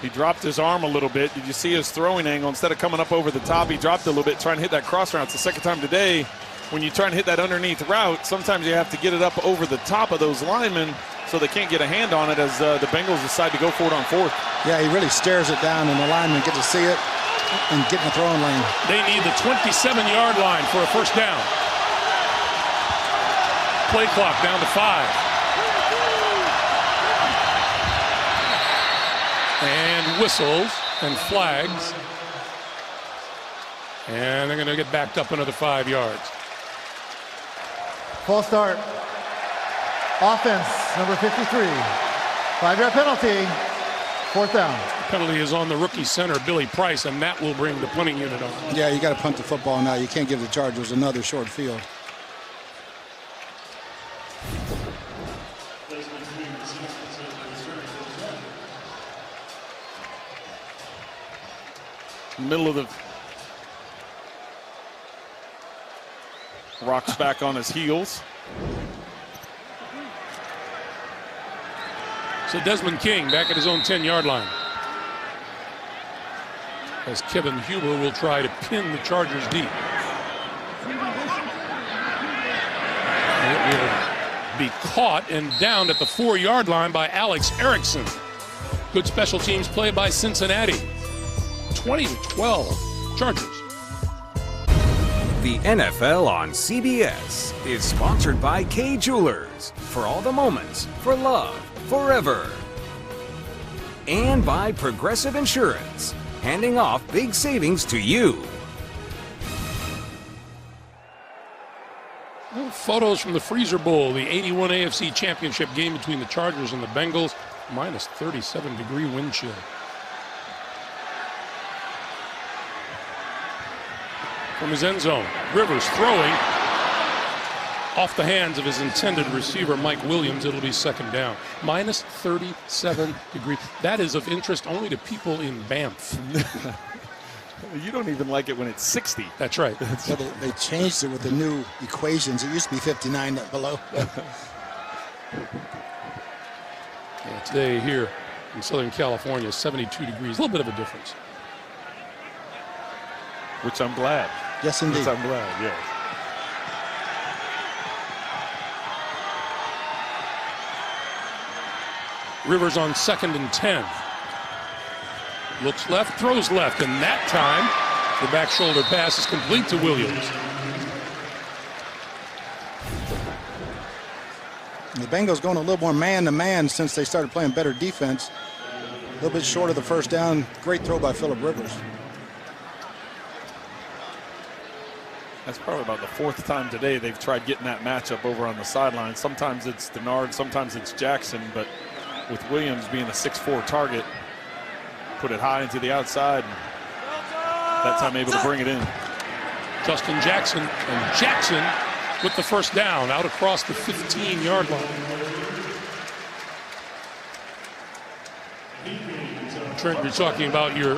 He dropped his arm a little bit. Did you see his throwing angle? Instead of coming up over the top, he dropped it a little bit, trying to hit that cross route. It's the second time today. When you try and hit that underneath route, sometimes you have to get it up over the top of those linemen so they can't get a hand on it as the Bengals decide to go for it on 4th. Yeah, he really stares it down, and the linemen get to see it and get in the throwing lane. They need the 27-yard line for a first down. Play clock down to 5. And whistles and flags. And they're going to get backed up another 5 yards. False start. Offense, number 53. 5-yard penalty. 4th down. Penalty is on the rookie center, Billy Price, and that will bring the punting unit on. Yeah, you got to punt the football now. You can't give the Chargers another short field. Middle of the rocks back on his heels. So Desmond King back at his own 10-yard line. As Kevin Huber will try to pin the Chargers deep. It will be caught and down at the 4-yard line by Alex Erickson. Good special teams play by Cincinnati. 20-12 Chargers. The NFL on CBS is sponsored by Kay Jewelers. For all the moments, for love, forever. And by Progressive Insurance, handing off big savings to you. Photos from the Freezer Bowl, the 81 AFC Championship game between the Chargers and the Bengals. Minus 37-degree wind chill. From his end zone, Rivers throwing off the hands of his intended receiver, Mike Williams. It'll be 2nd down. Minus 37 degrees. That is of interest only to people in Banff. You don't even like it when it's 60. That's right. Yeah, they changed it with the new equations. It used to be 59 below. Yeah, today here in Southern California, 72 degrees. A little bit of a difference. Which I'm glad. Yes, indeed. Which I'm glad, yes. Rivers on 2nd and 10. Looks left, throws left, and that time the back shoulder pass is complete to Williams. The Bengals going a little more man-to-man since they started playing better defense. A little bit short of the first down. Great throw by Phillip Rivers. That's probably about the fourth time today they've tried getting that matchup over on the sideline. Sometimes it's Denard, sometimes it's Jackson, but with Williams being a 6'4" target, put it high into the outside. That time able to bring it in. Justin Jackson, and Jackson with the first down out across the 15-yard line. Trent, you're talking about your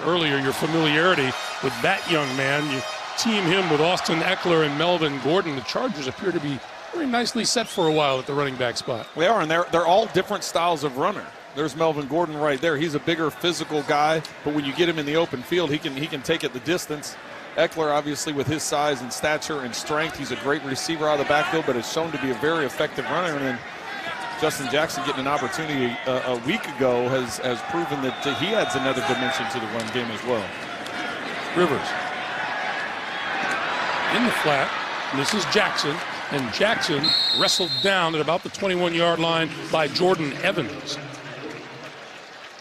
familiarity with that young man. You team him with Austin Eckler and Melvin Gordon. The Chargers appear to be very nicely set for a while at the running back spot. They are, and they're all different styles of runner. There's Melvin Gordon right there. He's a bigger physical guy, but when you get him in the open field, he can take it the distance. Eckler, obviously, with his size and stature and strength, he's a great receiver out of the backfield, but has shown to be a very effective runner. And then Justin Jackson getting an opportunity a week ago has proven that he adds another dimension to the run game as well. Rivers in the flat. This is Jackson, and Jackson wrestled down at about the 21-yard line by Jordan Evans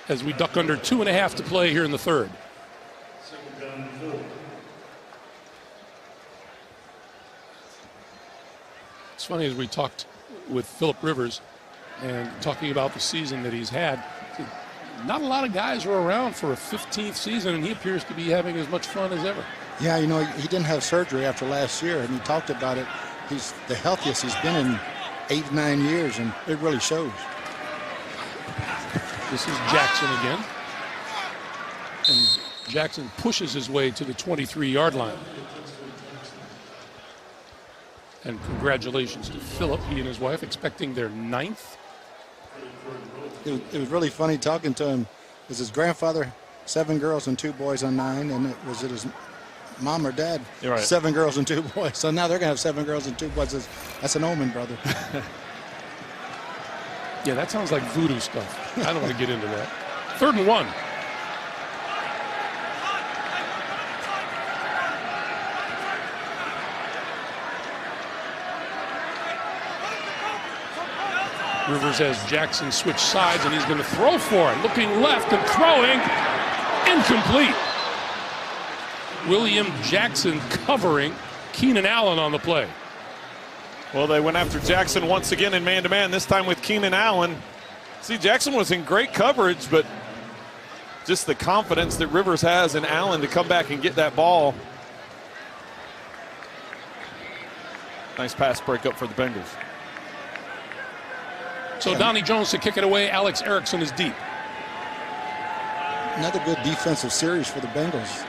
as we duck under 2.5 to play here in the third. It's funny, as we talked with Phillip Rivers and talking about the season that he's had, not a lot of guys are around for a 15th season, and he appears to be having as much fun as ever. Yeah, you know, he didn't have surgery after last year, and he talked about it. He's the healthiest he's been in 8-9 years, and it really shows. This is Jackson again. And Jackson pushes his way to the 23-yard line. And congratulations to Phillip, he and his wife expecting their 9th. It was really funny talking to him. It was his grandfather, 7 girls and 2 boys on 9, and it his mom or dad, right. 7 girls and 2 boys. So now they're going to have 7 girls and 2 boys. That's an omen, brother. Yeah, that sounds like voodoo stuff. I don't want to get into that. 3rd and 1. Rivers has Jackson switch sides, and he's going to throw for it. Looking left and throwing. Incomplete. William Jackson covering Keenan Allen on the play. Well, they went after Jackson once again in man-to-man, this time with Keenan Allen. See, Jackson was in great coverage, but just the confidence that Rivers has in Allen to come back and get that ball. Nice pass breakup for the Bengals. So Donnie Jones to kick it away. Alex Erickson is deep. Another good defensive series for the Bengals.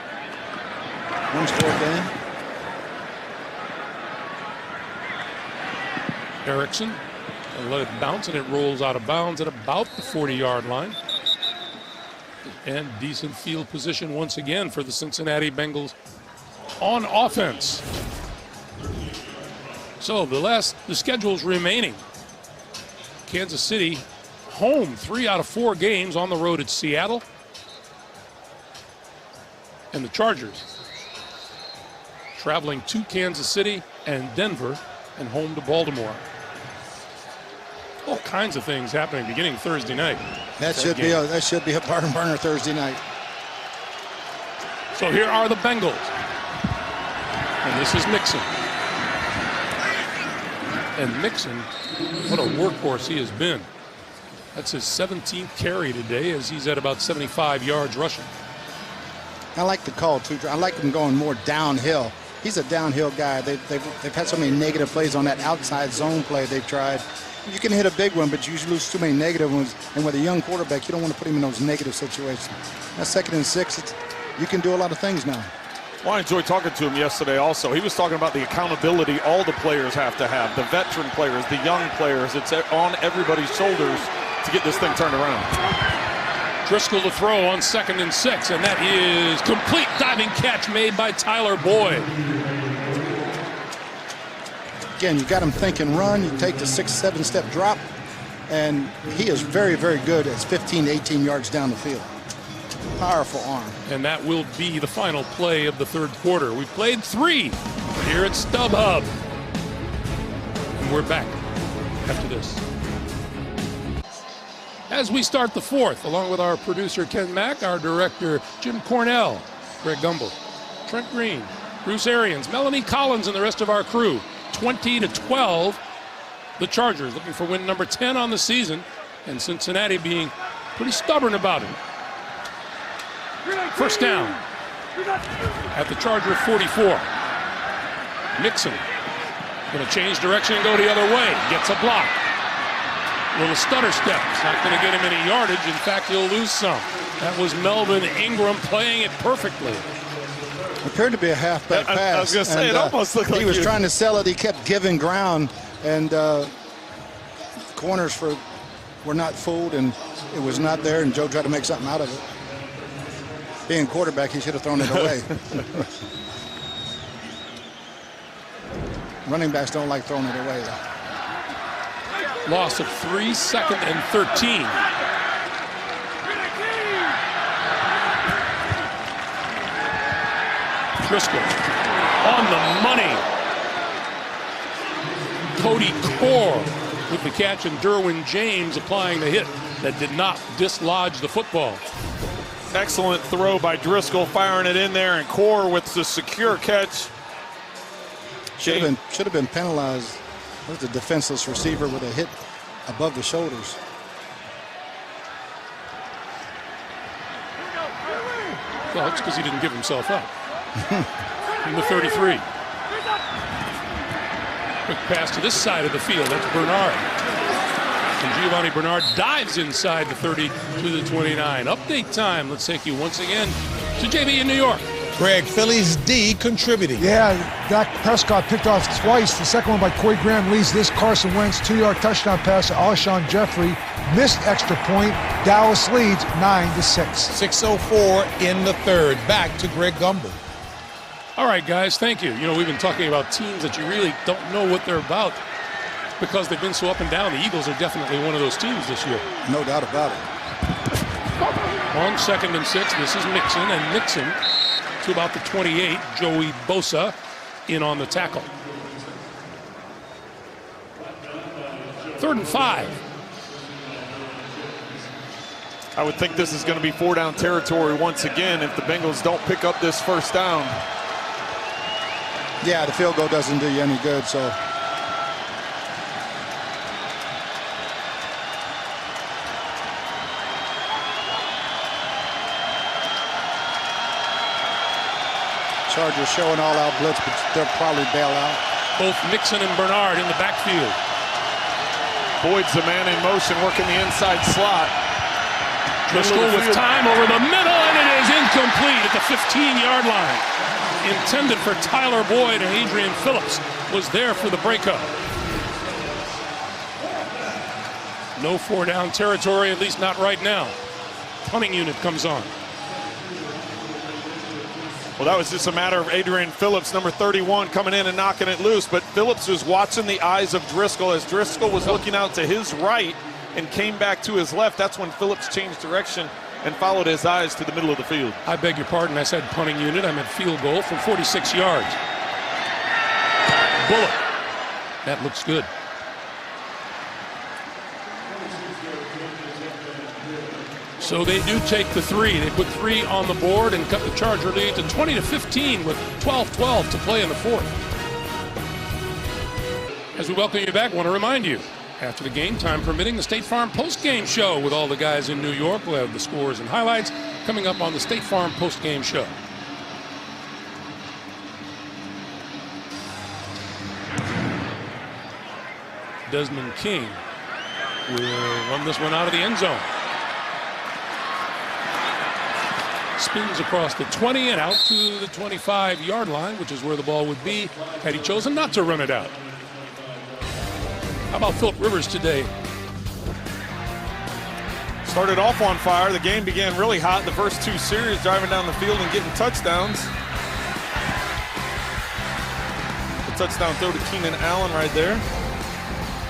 1-score game. Erickson let it bounce, and it rolls out of bounds at about the 40-yard line. And decent field position once again for the Cincinnati Bengals on offense. So the schedule's remaining. Kansas City home 3 out of 4 games, on the road at Seattle. And the Chargers traveling to Kansas City and Denver and home to Baltimore. All kinds of things happening beginning Thursday night. That should be a barn burner Thursday night. So here are the Bengals. And this is Mixon. And Mixon, what a workhorse he has been. That's his 17th carry today, as he's at about 75 yards rushing. I like the call, too. I like him going more downhill. He's a downhill guy. They've had so many negative plays on that outside zone play they've tried. You can hit a big one, but you usually lose too many negative ones. And with a young quarterback, you don't want to put him in those negative situations. That's 2nd and 6. You can do a lot of things now. Well, I enjoyed talking to him yesterday also. He was talking about the accountability all the players have to have, the veteran players, the young players. It's on everybody's shoulders to get this thing turned around. Driscoll to throw on 2nd and 6, and that is complete diving catch made by Tyler Boyd. Again, you got him thinking run. You take the 6-7 step drop, and he is very, very good at 15 to 18 yards down the field. Powerful arm. And that will be the final play of the third quarter. We've played 3 here at StubHub. And we're back after this. As we start the fourth, along with our producer Ken Mack, our director Jim Cornell, Greg Gumbel, Trent Green, Bruce Arians, Melanie Collins, and the rest of our crew. 20-12, the Chargers looking for win number 10 on the season, and Cincinnati being pretty stubborn about it. First down at the Charger 44. Mixon going to change direction and go the other way. Gets a block. Little stutter step. It's not going to get him any yardage. In fact, he'll lose some. That was Melvin Ingram playing it perfectly. Appeared to be a halfback pass. I was going to say, it almost looked like he was trying to sell it. He kept giving ground, and corners were not fooled, and it was not there, and Joe tried to make something out of it. Being quarterback, he should have thrown it away. Running backs don't like throwing it away, though. Loss of 3, 2nd and 13. Driscoll on the money. Cody Core with the catch, and Derwin James applying the hit that did not dislodge the football. Excellent throw by Driscoll, firing it in there, and Core with the secure catch. Should have been penalized. That was a defenseless receiver with a hit above the shoulders. Well, it's because he didn't give himself up. In the 33. Quick pass to this side of the field. That's Bernard. And Giovanni Bernard dives inside the 30 to the 29. Update time. Let's take you once again to JB in New York. Greg, Philly's D contributing. Yeah, Dak Prescott picked off twice. The second one by Corey Graham leads this. Carson Wentz 2-yard touchdown pass to Alshon Jeffrey. Missed extra point. Dallas leads 9-6. 6:04 in the third. Back to Greg Gumbel. All right, guys, thank you. You know, we've been talking about teams that you really don't know what they're about because they've been so up and down. The Eagles are definitely one of those teams this year. No doubt about it. On 2nd and 6, this is Mixon, and Mixon to about the 28. Joey Bosa in on the tackle. 3rd and 5. I would think this is going to be 4-down territory once again if the Bengals don't pick up this first down. Yeah, the field goal doesn't do you any good, so. Chargers showing all-out blitz, but they'll probably bail out. Both Mixon and Bernard in the backfield. Boyd's the man in motion, working the inside slot. Driscoll with time over the middle, and it is incomplete at the 15-yard line. Intended for Tyler Boyd, and Adrian Phillips was there for the breakup. No 4-down territory, at least not right now. Punting unit comes on. Well, that was just a matter of Adrian Phillips, number 31, coming in and knocking it loose. But Phillips was watching the eyes of Driscoll as Driscoll was looking out to his right and came back to his left. That's when Phillips changed direction and followed his eyes to the middle of the field. I beg your pardon, I said punting unit. I meant field goal from 46 yards. Bullock. That looks good. So they do take the 3. They put 3 on the board and cut the Charger lead to 20-15 with 12-12 to play in the fourth. As we welcome you back, I want to remind you, after the game, time permitting, the State Farm post-game show with all the guys in New York. We'll have the scores and highlights coming up on the State Farm post-game show. Desmond King will run this one out of the end zone. Spins across the 20 and out to the 25-yard line, which is where the ball would be had he chosen not to run it out. How about Philip Rivers today? Started off on fire. The game began really hot the first 2 series, driving down the field and getting touchdowns. The touchdown throw to Keenan Allen right there.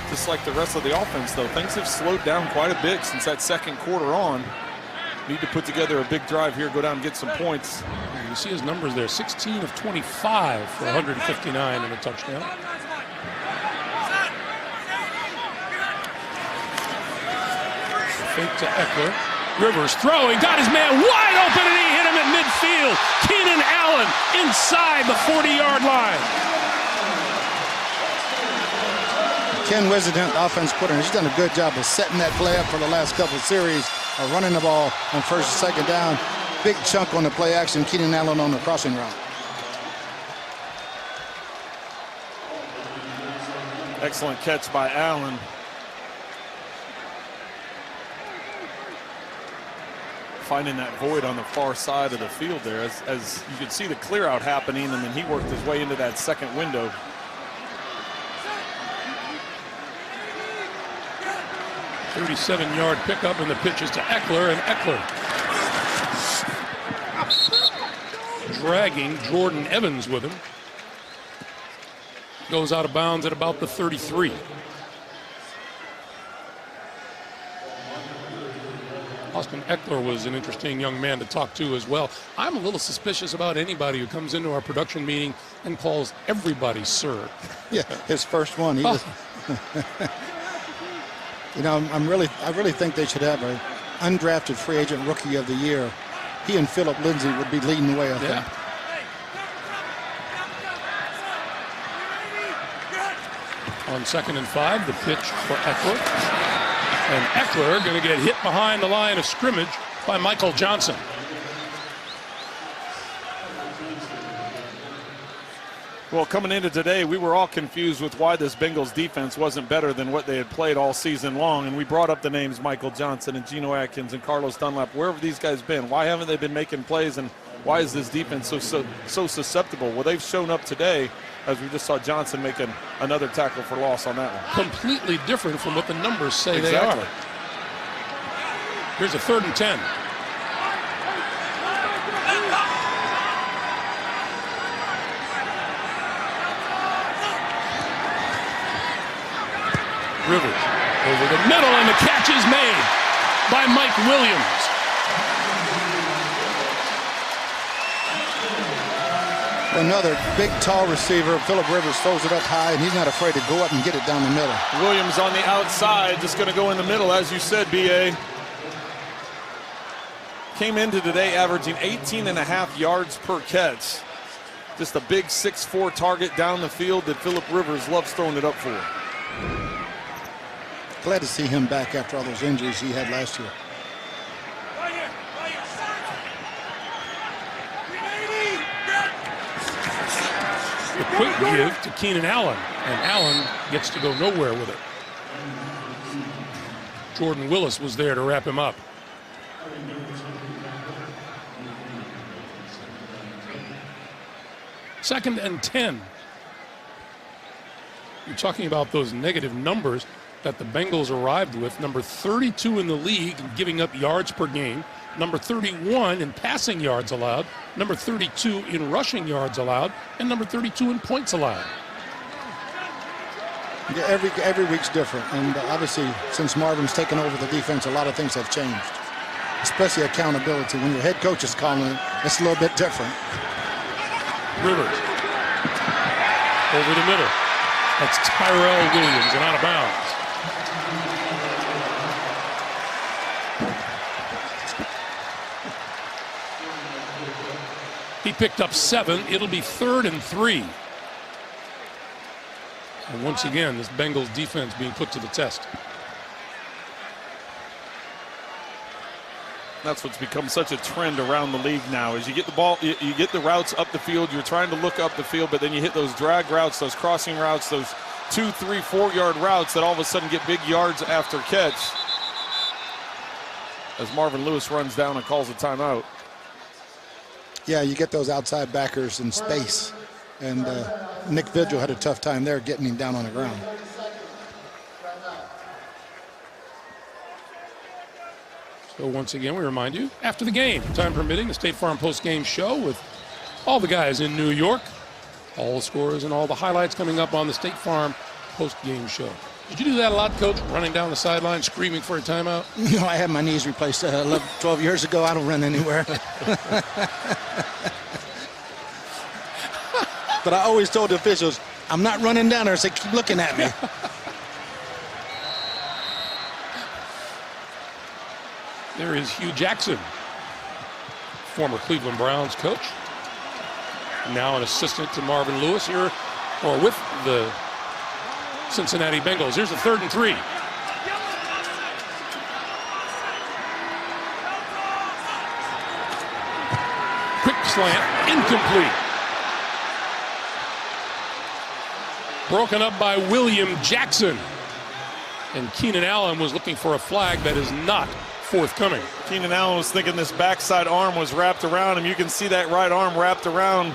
Just like the rest of the offense, though, things have slowed down quite a bit since that second quarter on. need to put together a big drive here, go down and get some points. You see his numbers there, 16 of 25 for 159 and a touchdown. Fake to Eckler. Rivers throwing, got his man wide open, and he hit him at midfield. Keenan Allen inside the 40-yard line. Ken Wisden, offense coordinator, he's done a good job of setting that play up for the last couple of series, running the ball on first and second down. Big chunk on the play action, Keenan Allen on the crossing route. Excellent catch by Allen. Finding that void on the far side of the field there, as you could see the clear out happening, and then he worked his way into that second window. A 37-yard pickup, and the pitch is to Eckler, and Eckler dragging Jordan Evans with him. Goes out of bounds at about the 33. Austin Eckler was an interesting young man to talk to as well. I'm a little suspicious about anybody who comes into our production meeting and calls everybody sir. Yeah, his first one. He was, you know, I really think they should have an undrafted free agent rookie of the year. He and Philip Lindsay would be leading the way, I think. On 2nd and 5, the pitch for Eckler. And Eckler going to get hit behind the line of scrimmage by Michael Johnson. Well, coming into today, we were all confused with why this Bengals defense wasn't better than what they had played all season long. And we brought up the names Michael Johnson and Geno Atkins and Carlos Dunlap. Where have these guys been? Why haven't they been making plays? And why is this defense so susceptible? Well, they've shown up today, as we just saw Johnson making another tackle for loss on that one. Completely different from what the numbers say they are. Here's a 3rd and 10. Rivers over the middle, and the catch is made by Mike Williams. Another big, tall receiver. Philip Rivers throws it up high, and he's not afraid to go up and get it down the middle. Williams on the outside, just going to go in the middle, as you said, B.A. Came into today averaging 18.5 yards per catch. Just a big 6'4" target down the field that Philip Rivers loves throwing it up for. Glad to see him back after all those injuries he had last year. The quick give to Keenan Allen, and Allen gets to go nowhere with it. Jordan Willis was there to wrap him up. Second and 10. You're talking about those negative numbers that the Bengals arrived with. Number 32 in the league in giving up yards per game. Number 31 in passing yards allowed. Number 32 in rushing yards allowed. And number 32 in points allowed. Yeah, every week's different. And obviously, since Marvin's taken over the defense, a lot of things have changed. Especially accountability. When your head coach is calling it, it's a little bit different. Rivers over the middle. That's Tyrell Williams and out of bounds. He picked up 7. It'll be 3rd and 3. And once again, this Bengals defense being put to the test. That's what's become such a trend around the league now, is you get the ball, you get the routes up the field, you're trying to look up the field, but then you hit those drag routes, those crossing routes, those 2, 3, 4-yard routes that all of a sudden get big yards after catch. As Marvin Lewis runs down and calls a timeout. Yeah, you get those outside backers in space. And Nick Vigil had a tough time there getting him down on the ground. So once again, we remind you, after the game, time permitting, the State Farm post-game show with all the guys in New York, all the scores and all the highlights coming up on the State Farm post-game show. Did you do that a lot, Coach? Running down the sideline, screaming for a timeout? You know, I had my knees replaced 12 years ago. I don't run anywhere. But I always told the officials, I'm not running down there, so keep looking at me. There is Hugh Jackson, former Cleveland Browns coach. Now an assistant to Marvin Lewis here, or with the Cincinnati Bengals. Here's the 3rd and 3. Quick slant, incomplete. Broken up by William Jackson. And Keenan Allen was looking for a flag that is not forthcoming. Keenan Allen was thinking this backside arm was wrapped around him. You can see that right arm wrapped around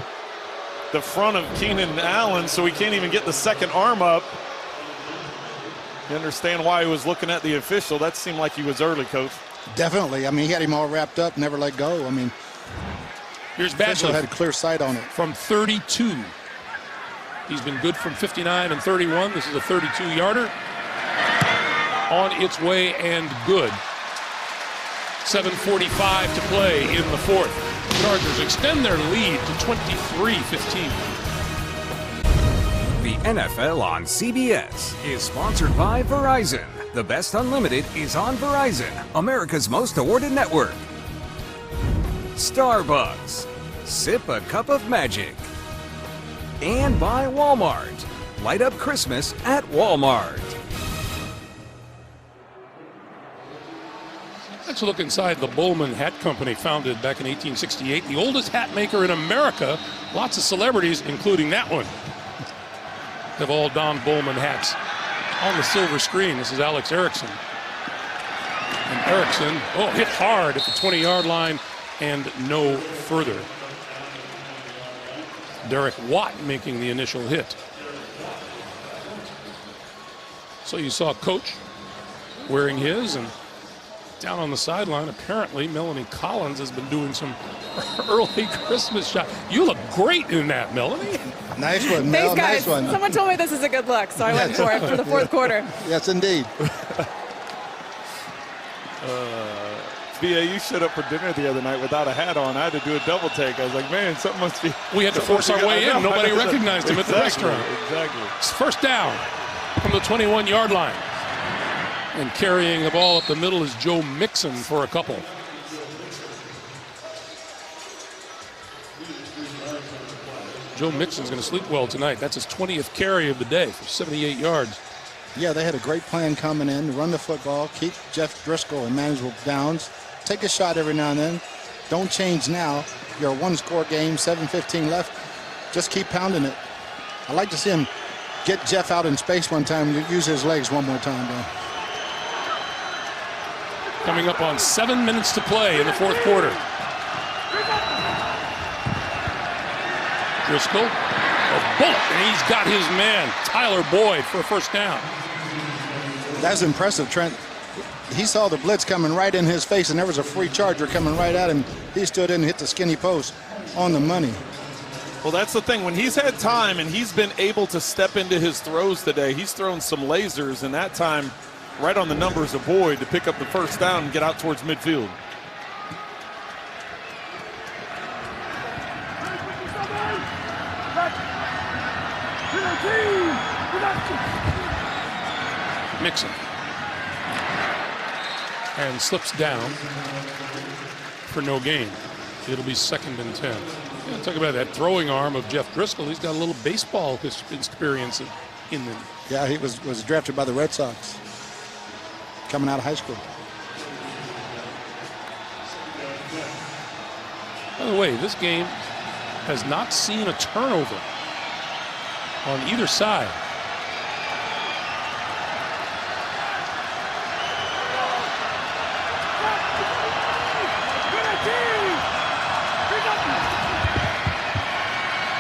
the front of Keenan Allen, so he can't even get the second arm up. You understand why he was looking at the official. That seemed like he was early, Coach. Definitely. I mean, he had him all wrapped up, never let go. I mean, here's the official Badgley had clear sight on it. from 32. He's been good from 59 and 31. This is a 32-yarder. On its way and good. 7:45 to play in the 4th. Chargers extend their lead to 23-15. The NFL on CBS is sponsored by Verizon. The best unlimited is on Verizon, America's most awarded network. Starbucks. Sip a cup of magic. And by Walmart. Light up Christmas at Walmart. Let's look inside the Bowman Hat Company, founded back in 1868. The oldest hat maker in America. Lots of celebrities, including that one, have all donned Bowman hats. On the silver screen, this is Alex Erickson. And Erickson, hit hard at the 20-yard line and no further. Derek Watt making the initial hit. So you saw Coach wearing his, and down on the sideline, apparently Melanie Collins has been doing some early Christmas shot. You look great in that, Melanie. Nice one, Mel. Thanks, guys. Nice one. Someone told me this is a good look, so I went for it for the 4th quarter. Yes, indeed. BA, you showed up for dinner the other night without a hat on. I had to do a double take. I was like, man, something must be. We had to force our way in. Nobody recognized him at the restaurant. Exactly. It's first down from the 21-yard line. And carrying the ball up the middle is Joe Mixon for a couple. Joe Mixon's going to sleep well tonight. That's his 20th carry of the day for 78 yards. Yeah, they had a great plan coming in to run the football, keep Jeff Driscoll in manageable downs, take a shot every now and then. Don't change now. You're a one-score game, 7:15 left. Just keep pounding it. I'd like to see him get Jeff out in space one time and use his legs one more time, though. Coming up on 7 minutes to play in the 4th quarter. Driscoll, a bullet, and he's got his man, Tyler Boyd, for a first down. That's impressive, Trent. He saw the blitz coming right in his face, and there was a free charger coming right at him. He stood in and hit the skinny post on the money. Well, that's the thing. When he's had time and he's been able to step into his throws today, he's thrown some lasers, and that time right on the numbers of Boyd to pick up the first down and get out towards midfield. Mixon. And slips down for no gain. It'll be 2nd and 10. Yeah, talk about that throwing arm of Jeff Driscoll. He's got a little baseball experience in him. Yeah, he was drafted by the Red Sox coming out of high school. By the way, this game has not seen a turnover on either side.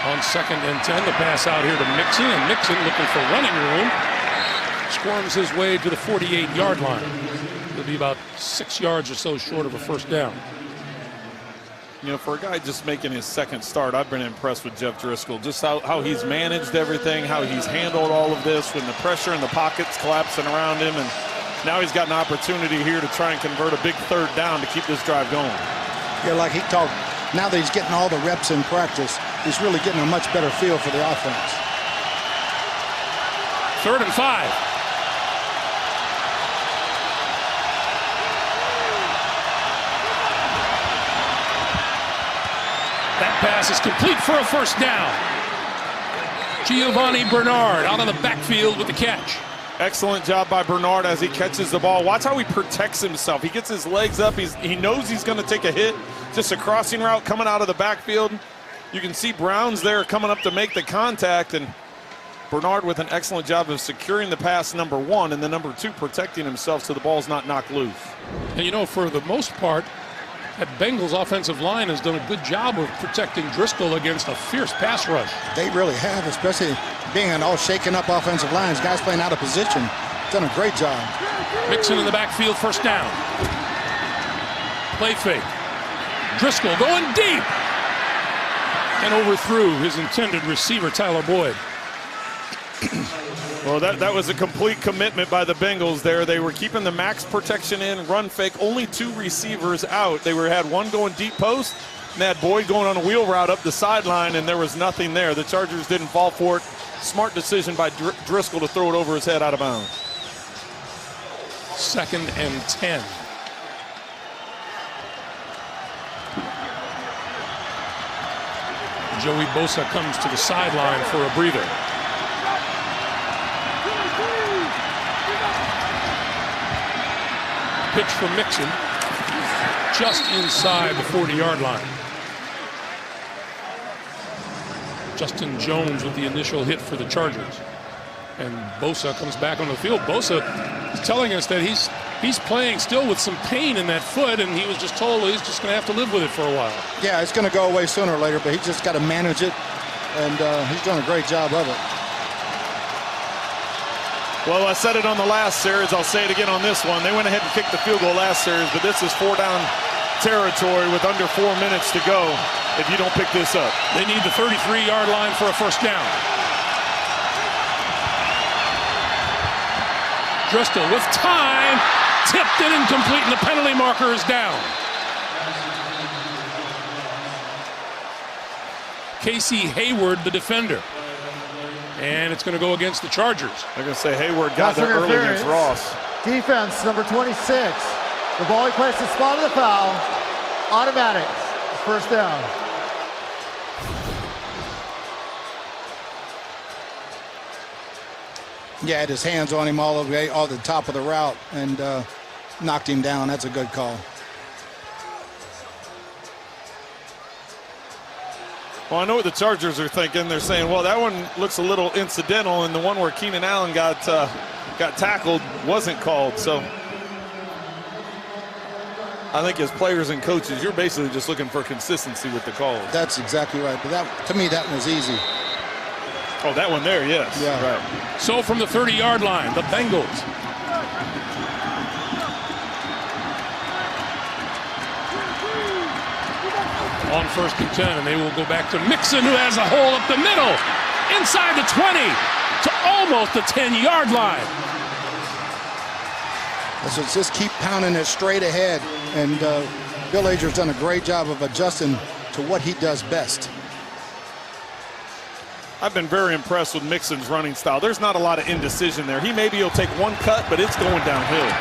On 2nd and 10, the pass out here to Mixon, and Mixon looking for running room. Squirms his way to the 48-yard line. He'll be about 6 yards or so short of a first down. You know, for a guy just making his second start, I've been impressed with Jeff Driscoll. Just how he's managed everything, how he's handled all of this when the pressure in the pockets collapsing around him. And now he's got an opportunity here to try and convert a big third down to keep this drive going. Yeah, like he talked, now that he's getting all the reps in practice, he's really getting a much better feel for the offense. 3rd and 5. That pass is complete for a first down. Giovanni Bernard out of the backfield with the catch. Excellent job by Bernard as he catches the ball. Watch how he protects himself. He gets his legs up. He knows he's going to take a hit. Just a crossing route coming out of the backfield. You can see Brown's there coming up to make the contact, and Bernard with an excellent job of securing the pass, number 1, and then number 2, protecting himself so the ball's not knocked loose. And you know, for the most part, that Bengals offensive line has done a good job of protecting Driscoll against a fierce pass rush. They really have, especially being an all shaken up offensive lines. Guys playing out of position. Done a great job. Mixon in the backfield, first down. Play fake. Driscoll going deep. And overthrew his intended receiver, Tyler Boyd. Well, that was a complete commitment by the Bengals there. They were keeping the max protection in, run fake, only 2 receivers out. They had one going deep post, and they had Boyd going on a wheel route up the sideline, and there was nothing there. The Chargers didn't fall for it. Smart decision by Driscoll to throw it over his head out of bounds. 2nd and 10. Joey Bosa comes to the sideline for a breather. Pitch from Mixon, just inside the 40-yard line. Justin Jones with the initial hit for the Chargers. And Bosa comes back on the field. Bosa is telling us that he's playing still with some pain in that foot, and he was just told he's just going to have to live with it for a while. Yeah, it's going to go away sooner or later, but he's just got to manage it, and he's doing a great job of it. Well, I said it on the last series. I'll say it again on this one. They went ahead and kicked the field goal last series, but this is 4-down territory with under 4 minutes to go if you don't pick this up. They need the 33-yard line for a first down. Driscoll with time, tipped it incomplete, and the penalty marker is down. Casey Hayward, the defender. And it's going to go against the Chargers. I'm going to say Hayward got there early against Ross. Defense, number 26. The ball he placed the spot of the foul. Automatic. First down. Yeah, had his hands on him all the way, all the top of the route, and knocked him down. That's a good call. Well, I know what the Chargers are thinking. They're saying, well, that one looks a little incidental, and the one where Keenan Allen got tackled wasn't called. So I think as players and coaches, you're basically just looking for consistency with the calls. That's exactly right. But that, to me, that was easy. Oh, that one there, yes. Yeah. Right. So from the 30-yard line, the Bengals. On 1st and 10, and they will go back to Mixon, who has a hole up the middle, inside the 20 to almost the 10-yard line. So just keep pounding it straight ahead, and Bill Ager's done a great job of adjusting to what he does best. I've been very impressed with Mixon's running style. There's not a lot of indecision there. Maybe he'll take one cut, but it's going downhill.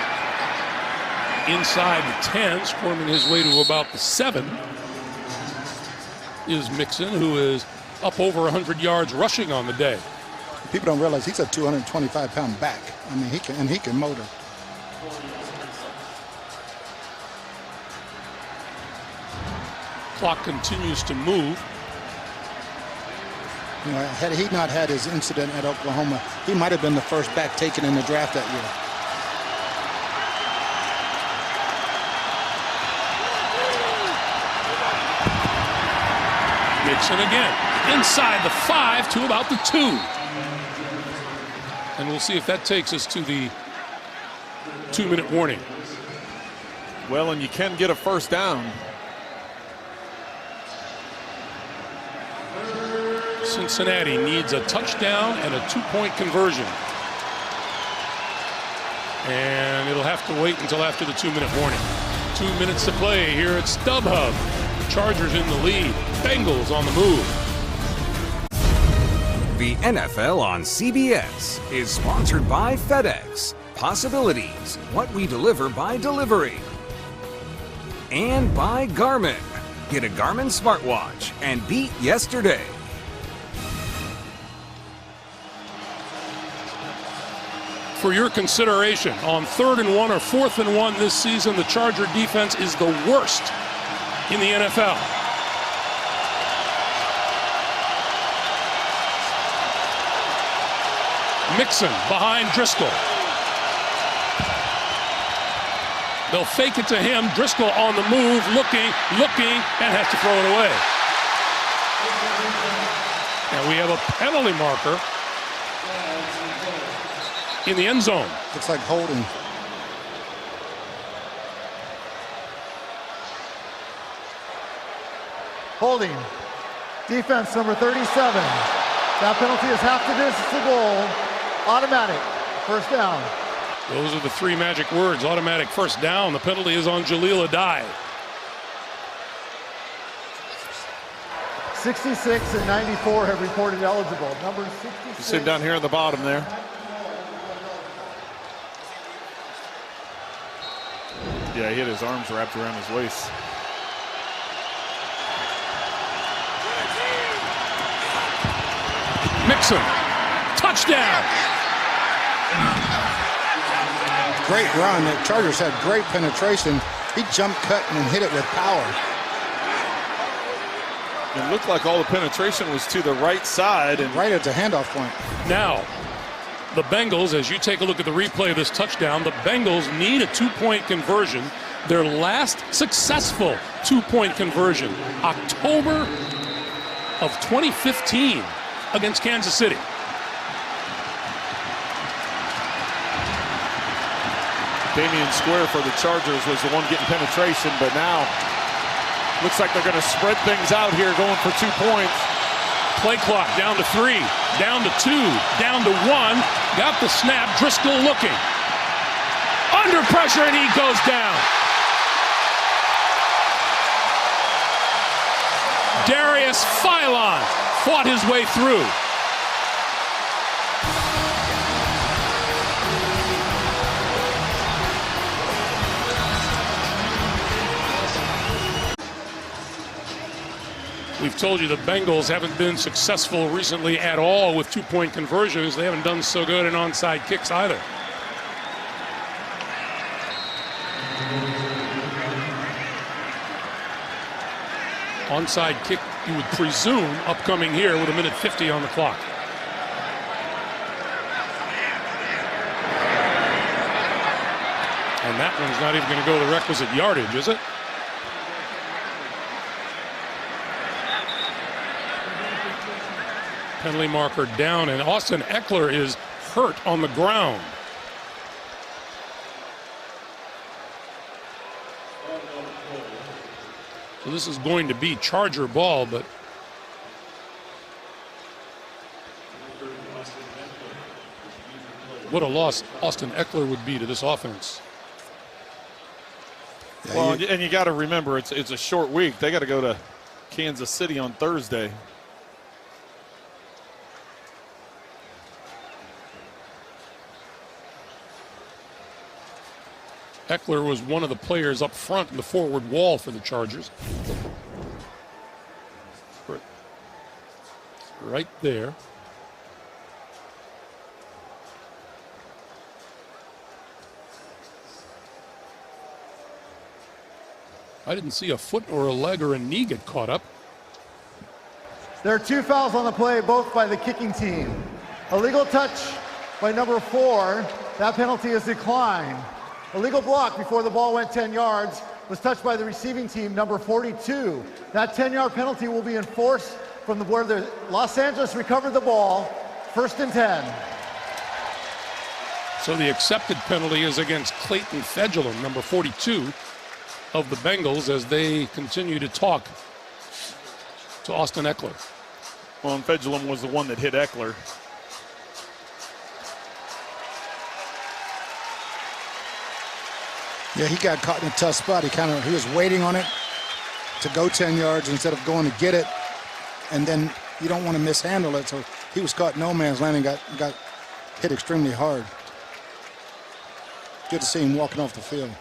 Inside the 10, squirming his way to about the 7. Is Mixon, who is up over 100 yards rushing on the day. People don't realize he's a 225-pound back. I mean, he can motor. Clock continues to move. You know, had he not had his incident at Oklahoma, he might have been the first back taken in the draft that year. Mixon again, inside the 5 to about the 2. And we'll see if that takes us to the 2-minute warning. Well, and you can get a first down. Cincinnati needs a touchdown and a 2-point conversion. And it'll have to wait until after the 2-minute warning. 2 minutes to play here at StubHub. Chargers in the lead. Bengals on the move. The NFL on CBS is sponsored by FedEx. Possibilities, what we deliver by delivery. And by Garmin. Get a Garmin smartwatch and beat yesterday. For your consideration, on 3rd and 1 or 4th and 1 this season, the Charger defense is the worst in the NFL. Mixon behind Driscoll. They'll fake it to him. Driscoll on the move, looking, and has to throw it away. And we have a penalty marker in the end zone. Looks like holding. Holding. Defense number 37. That penalty is half the distance to goal. Automatic. First down. Those are the 3 magic words. Automatic first down. The penalty is on Jaleel Adai. 66 and 94 have reported eligible. Number 66. You see him down here at the bottom there. Yeah, he had his arms wrapped around his waist. Mixon. Touchdown. Great run. The Chargers had great penetration. He jumped, cut, and hit it with power. It looked like all the penetration was to the right side. And right at the handoff point. Now, the Bengals, as you take a look at the replay of this touchdown, the Bengals need a 2-point conversion. Their last successful 2-point conversion, October of 2015 against Kansas City. Damian Square for the Chargers was the one getting penetration, but now looks like they're going to spread things out here, going for 2 points. Play clock down to 3, down to 2, down to 1. Got the snap. Driscoll looking. Under pressure, and he goes down. Darius Philon fought his way through. We've told you the Bengals haven't been successful recently at all with 2-point conversions. They haven't done so good in onside kicks either. Onside kick, you would presume, upcoming here with 1:50 on the clock. And that one's not even going to go the requisite yardage, is it? Penalty marker down, and Austin Eckler is hurt on the ground. So this is going to be Charger ball, but what a loss Austin Eckler would be to this offense. Well, and you got to remember, it's a short week. They got to go to Kansas City on Thursday. Eckler was one of the players up front in the forward wall for the Chargers. Right there. I didn't see a foot or a leg or a knee get caught up. There are 2 fouls on the play, both by the kicking team. Illegal touch by number 4. That penalty is declined. Illegal block before the ball went 10 yards was touched by the receiving team, number 42. That 10-yard penalty will be enforced from where the Los Angeles recovered the ball, 1st and 10. So the accepted penalty is against Clayton Fedulum, number 42 of the Bengals, as they continue to talk to Austin Eckler. Well, and Fedulum was the one that hit Eckler. Yeah, he got caught in a tough spot. He was waiting on it to go 10 yards instead of going to get it. And then you don't want to mishandle it. So he was caught no man's land and got hit extremely hard. Good to see him walking off the field.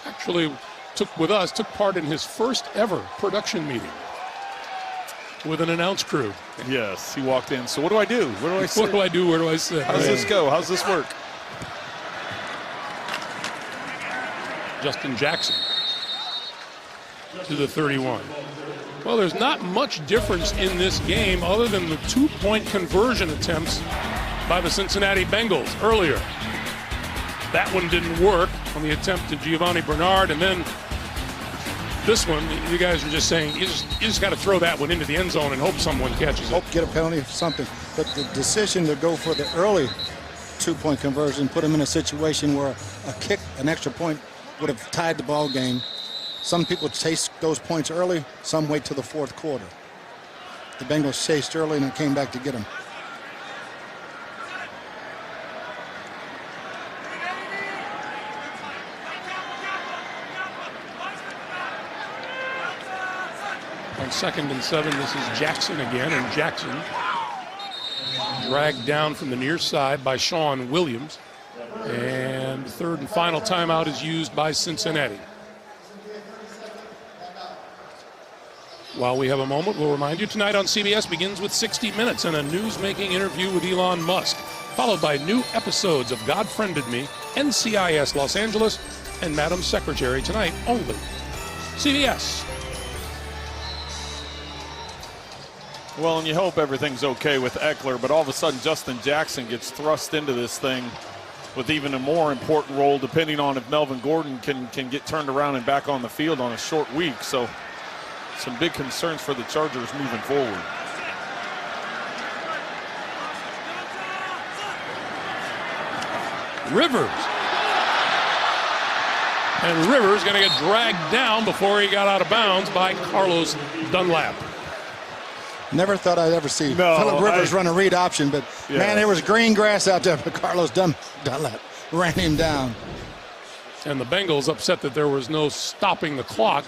Actually took part in his first ever production meeting with an announce crew. Yes, he walked in. So what do I do? Where do I sit? What do I do? Where do I sit? How's this go? How's this work? Justin Jackson to the 31. Well, there's not much difference in this game other than the 2-point conversion attempts by the Cincinnati Bengals earlier. That one didn't work on the attempt to Giovanni Bernard, and then this one, you guys are just saying, you just got to throw that one into the end zone and hope someone catches it. Hope get a penalty or something. But the decision to go for the early 2-point conversion put him in a situation where a kick, an extra point, would have tied the ball game. Some people chase those points early, some wait till the fourth quarter. The Bengals chased early and it came back to get him. On 2nd and 7, this is Jackson again, and Jackson dragged down from the near side by Sean Williams. And the 3rd and final timeout is used by Cincinnati. While we have a moment, we'll remind you tonight on CBS begins with 60 Minutes and a news-making interview with Elon Musk, followed by new episodes of God Friended Me, NCIS Los Angeles, and Madam Secretary tonight only. CBS. Well, and you hope everything's okay with Eckler, but all of a sudden Justin Jackson gets thrust into this thing with even a more important role depending on if Melvin Gordon can get turned around and back on the field on a short week. So some big concerns for the Chargers moving forward. Rivers. And Rivers going to get dragged down before he got out of bounds by Carlos Dunlap. Never thought I'd ever see Phillip Rivers run a read option, but man, there was green grass out there, but Carlos Dunlap ran him down. And the Bengals upset that there was no stopping the clock.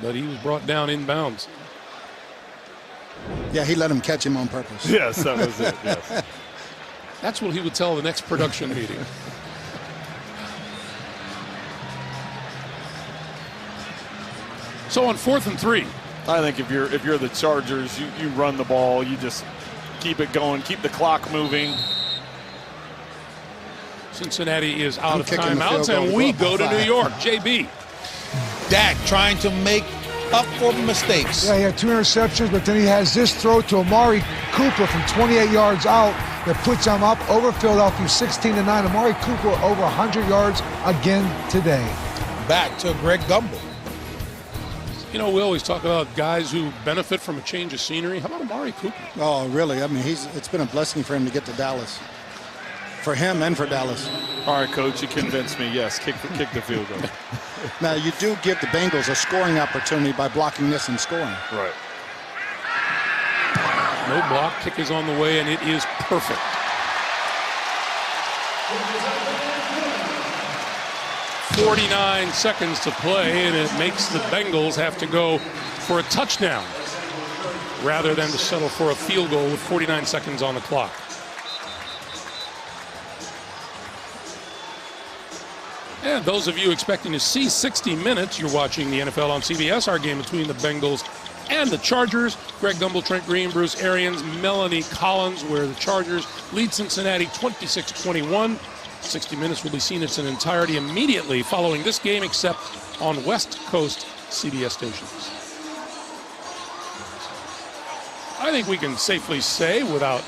But he was brought down inbounds. Yeah, he let him catch him on purpose. Yes, that was it, yes. That's what he would tell the next production meeting. So on 4th and 3. I think if you're the Chargers, you run the ball, you just keep it going, keep the clock moving. Cincinnati is out of timeouts, and we go to New York. JB. Dak trying to make up for mistakes. Yeah, he had 2 interceptions, but then he has this throw to Amari Cooper from 28 yards out that puts him up over Philadelphia 16-9. Amari Cooper over 100 yards again today. Back to Greg Gumbel. You know, we always talk about guys who benefit from a change of scenery. How about Amari Cooper? Oh, really? I mean, it's been a blessing for him to get to Dallas. For him and for Dallas. All right, Coach, you convinced me. Yes, kick the field goal. Now, you do give the Bengals a scoring opportunity by blocking this and scoring. Right. No block. Kick is on the way, and it is perfect. .49 seconds to play, and it makes the Bengals have to go for a touchdown rather than to settle for a field goal with 49 seconds on the clock. And those of you expecting to see 60 Minutes, you're watching the NFL on CBS, our game between the Bengals and the Chargers. Greg Gumbel, Trent Green, Bruce Arians, Melanie Collins, where the Chargers lead Cincinnati 26-21. 60 Minutes will be seen in its entirety immediately following this game, except on West Coast CBS stations. I think we can safely say, without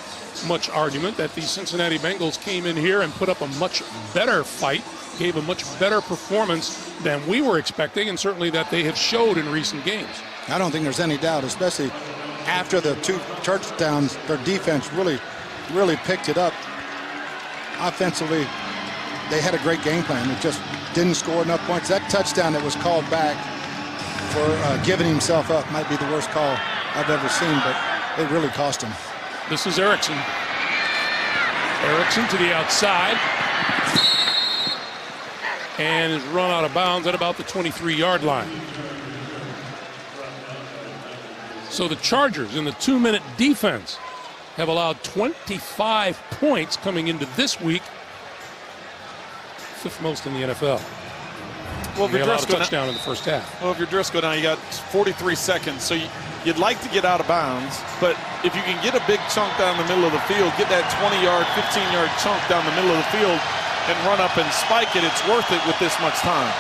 much argument, that the Cincinnati Bengals came in here and put up a much better fight, gave a much better performance than we were expecting, and certainly that they have showed in recent games. I don't think there's any doubt, especially after the 2 touchdowns, their defense really picked it up. Offensively, they had a great game plan. They just didn't score enough points. That touchdown that was called back for giving himself up might be the worst call I've ever seen, but it really cost him. This is Erickson. Erickson to the outside. And is run out of bounds at about the 23-yard line. So the Chargers in the 2-minute defense have allowed 25 points coming into this week. 5th most in the NFL. Well, if they you're allowed a Driscoll touchdown in the first half. Well, if you're Driscoll now, you got 43 seconds. So you'd like to get out of bounds, but if you can get a big chunk down the middle of the field, get that 20-yard, 15-yard chunk down the middle of the field and run up and spike it, it's worth it with this much time.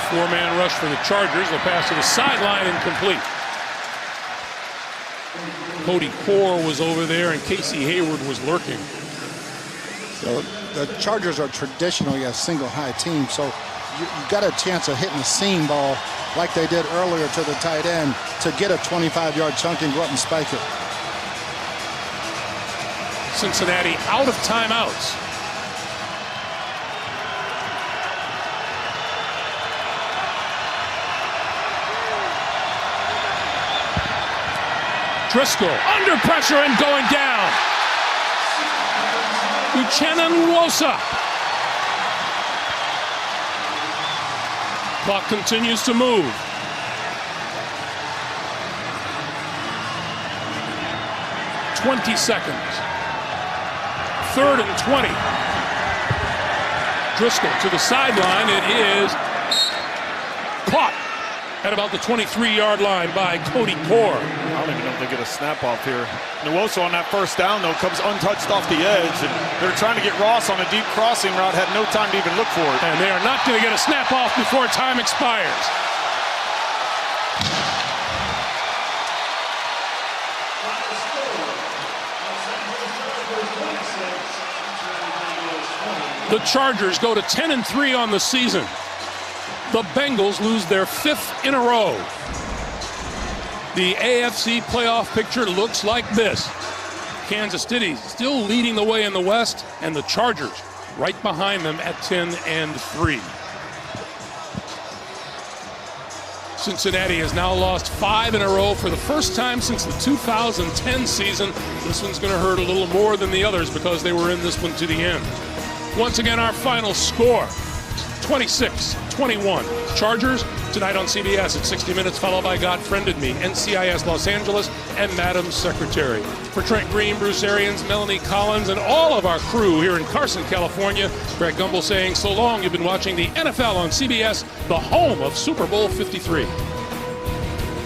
Four-man rush for the Chargers. The pass to the sideline, incomplete. Cody Core was over there, and Casey Hayward was lurking. So the Chargers are traditionally a single high team, so you got a chance of hitting a seam ball like they did earlier to the tight end to get a 25-yard chunk and go up and spike it. Cincinnati out of timeouts. Driscoll under pressure and going down. Uchenna Nwosa. Clock continues to move. "20 seconds. 3rd and 20. Driscoll to the sideline. It is caught at about the 23-yard line by Cody Core. I don't even know if they get a snap off here. Nwosa on that first down, though, comes untouched off the edge, and they're trying to get Ross on a deep crossing route, had no time to even look for it. And they are not going to get a snap off before time expires. The Chargers go to 10-3 on the season. The Bengals lose their 5th in a row. The AFC playoff picture looks like this. Kansas City still leading the way in the West, and the Chargers right behind them at 10-3. Cincinnati has now lost 5 in a row for the first time since the 2010 season. This one's going to hurt a little more than the others because they were in this one to the end. Once again, our final score, 26-21. Chargers tonight on CBS at 60 Minutes, followed by God Friended Me, NCIS Los Angeles, and Madam Secretary. For Trent Green, Bruce Arians, Melanie Collins, and all of our crew here in Carson, California, Greg Gumbel saying so long. You've been watching the NFL on CBS, the home of Super Bowl 53.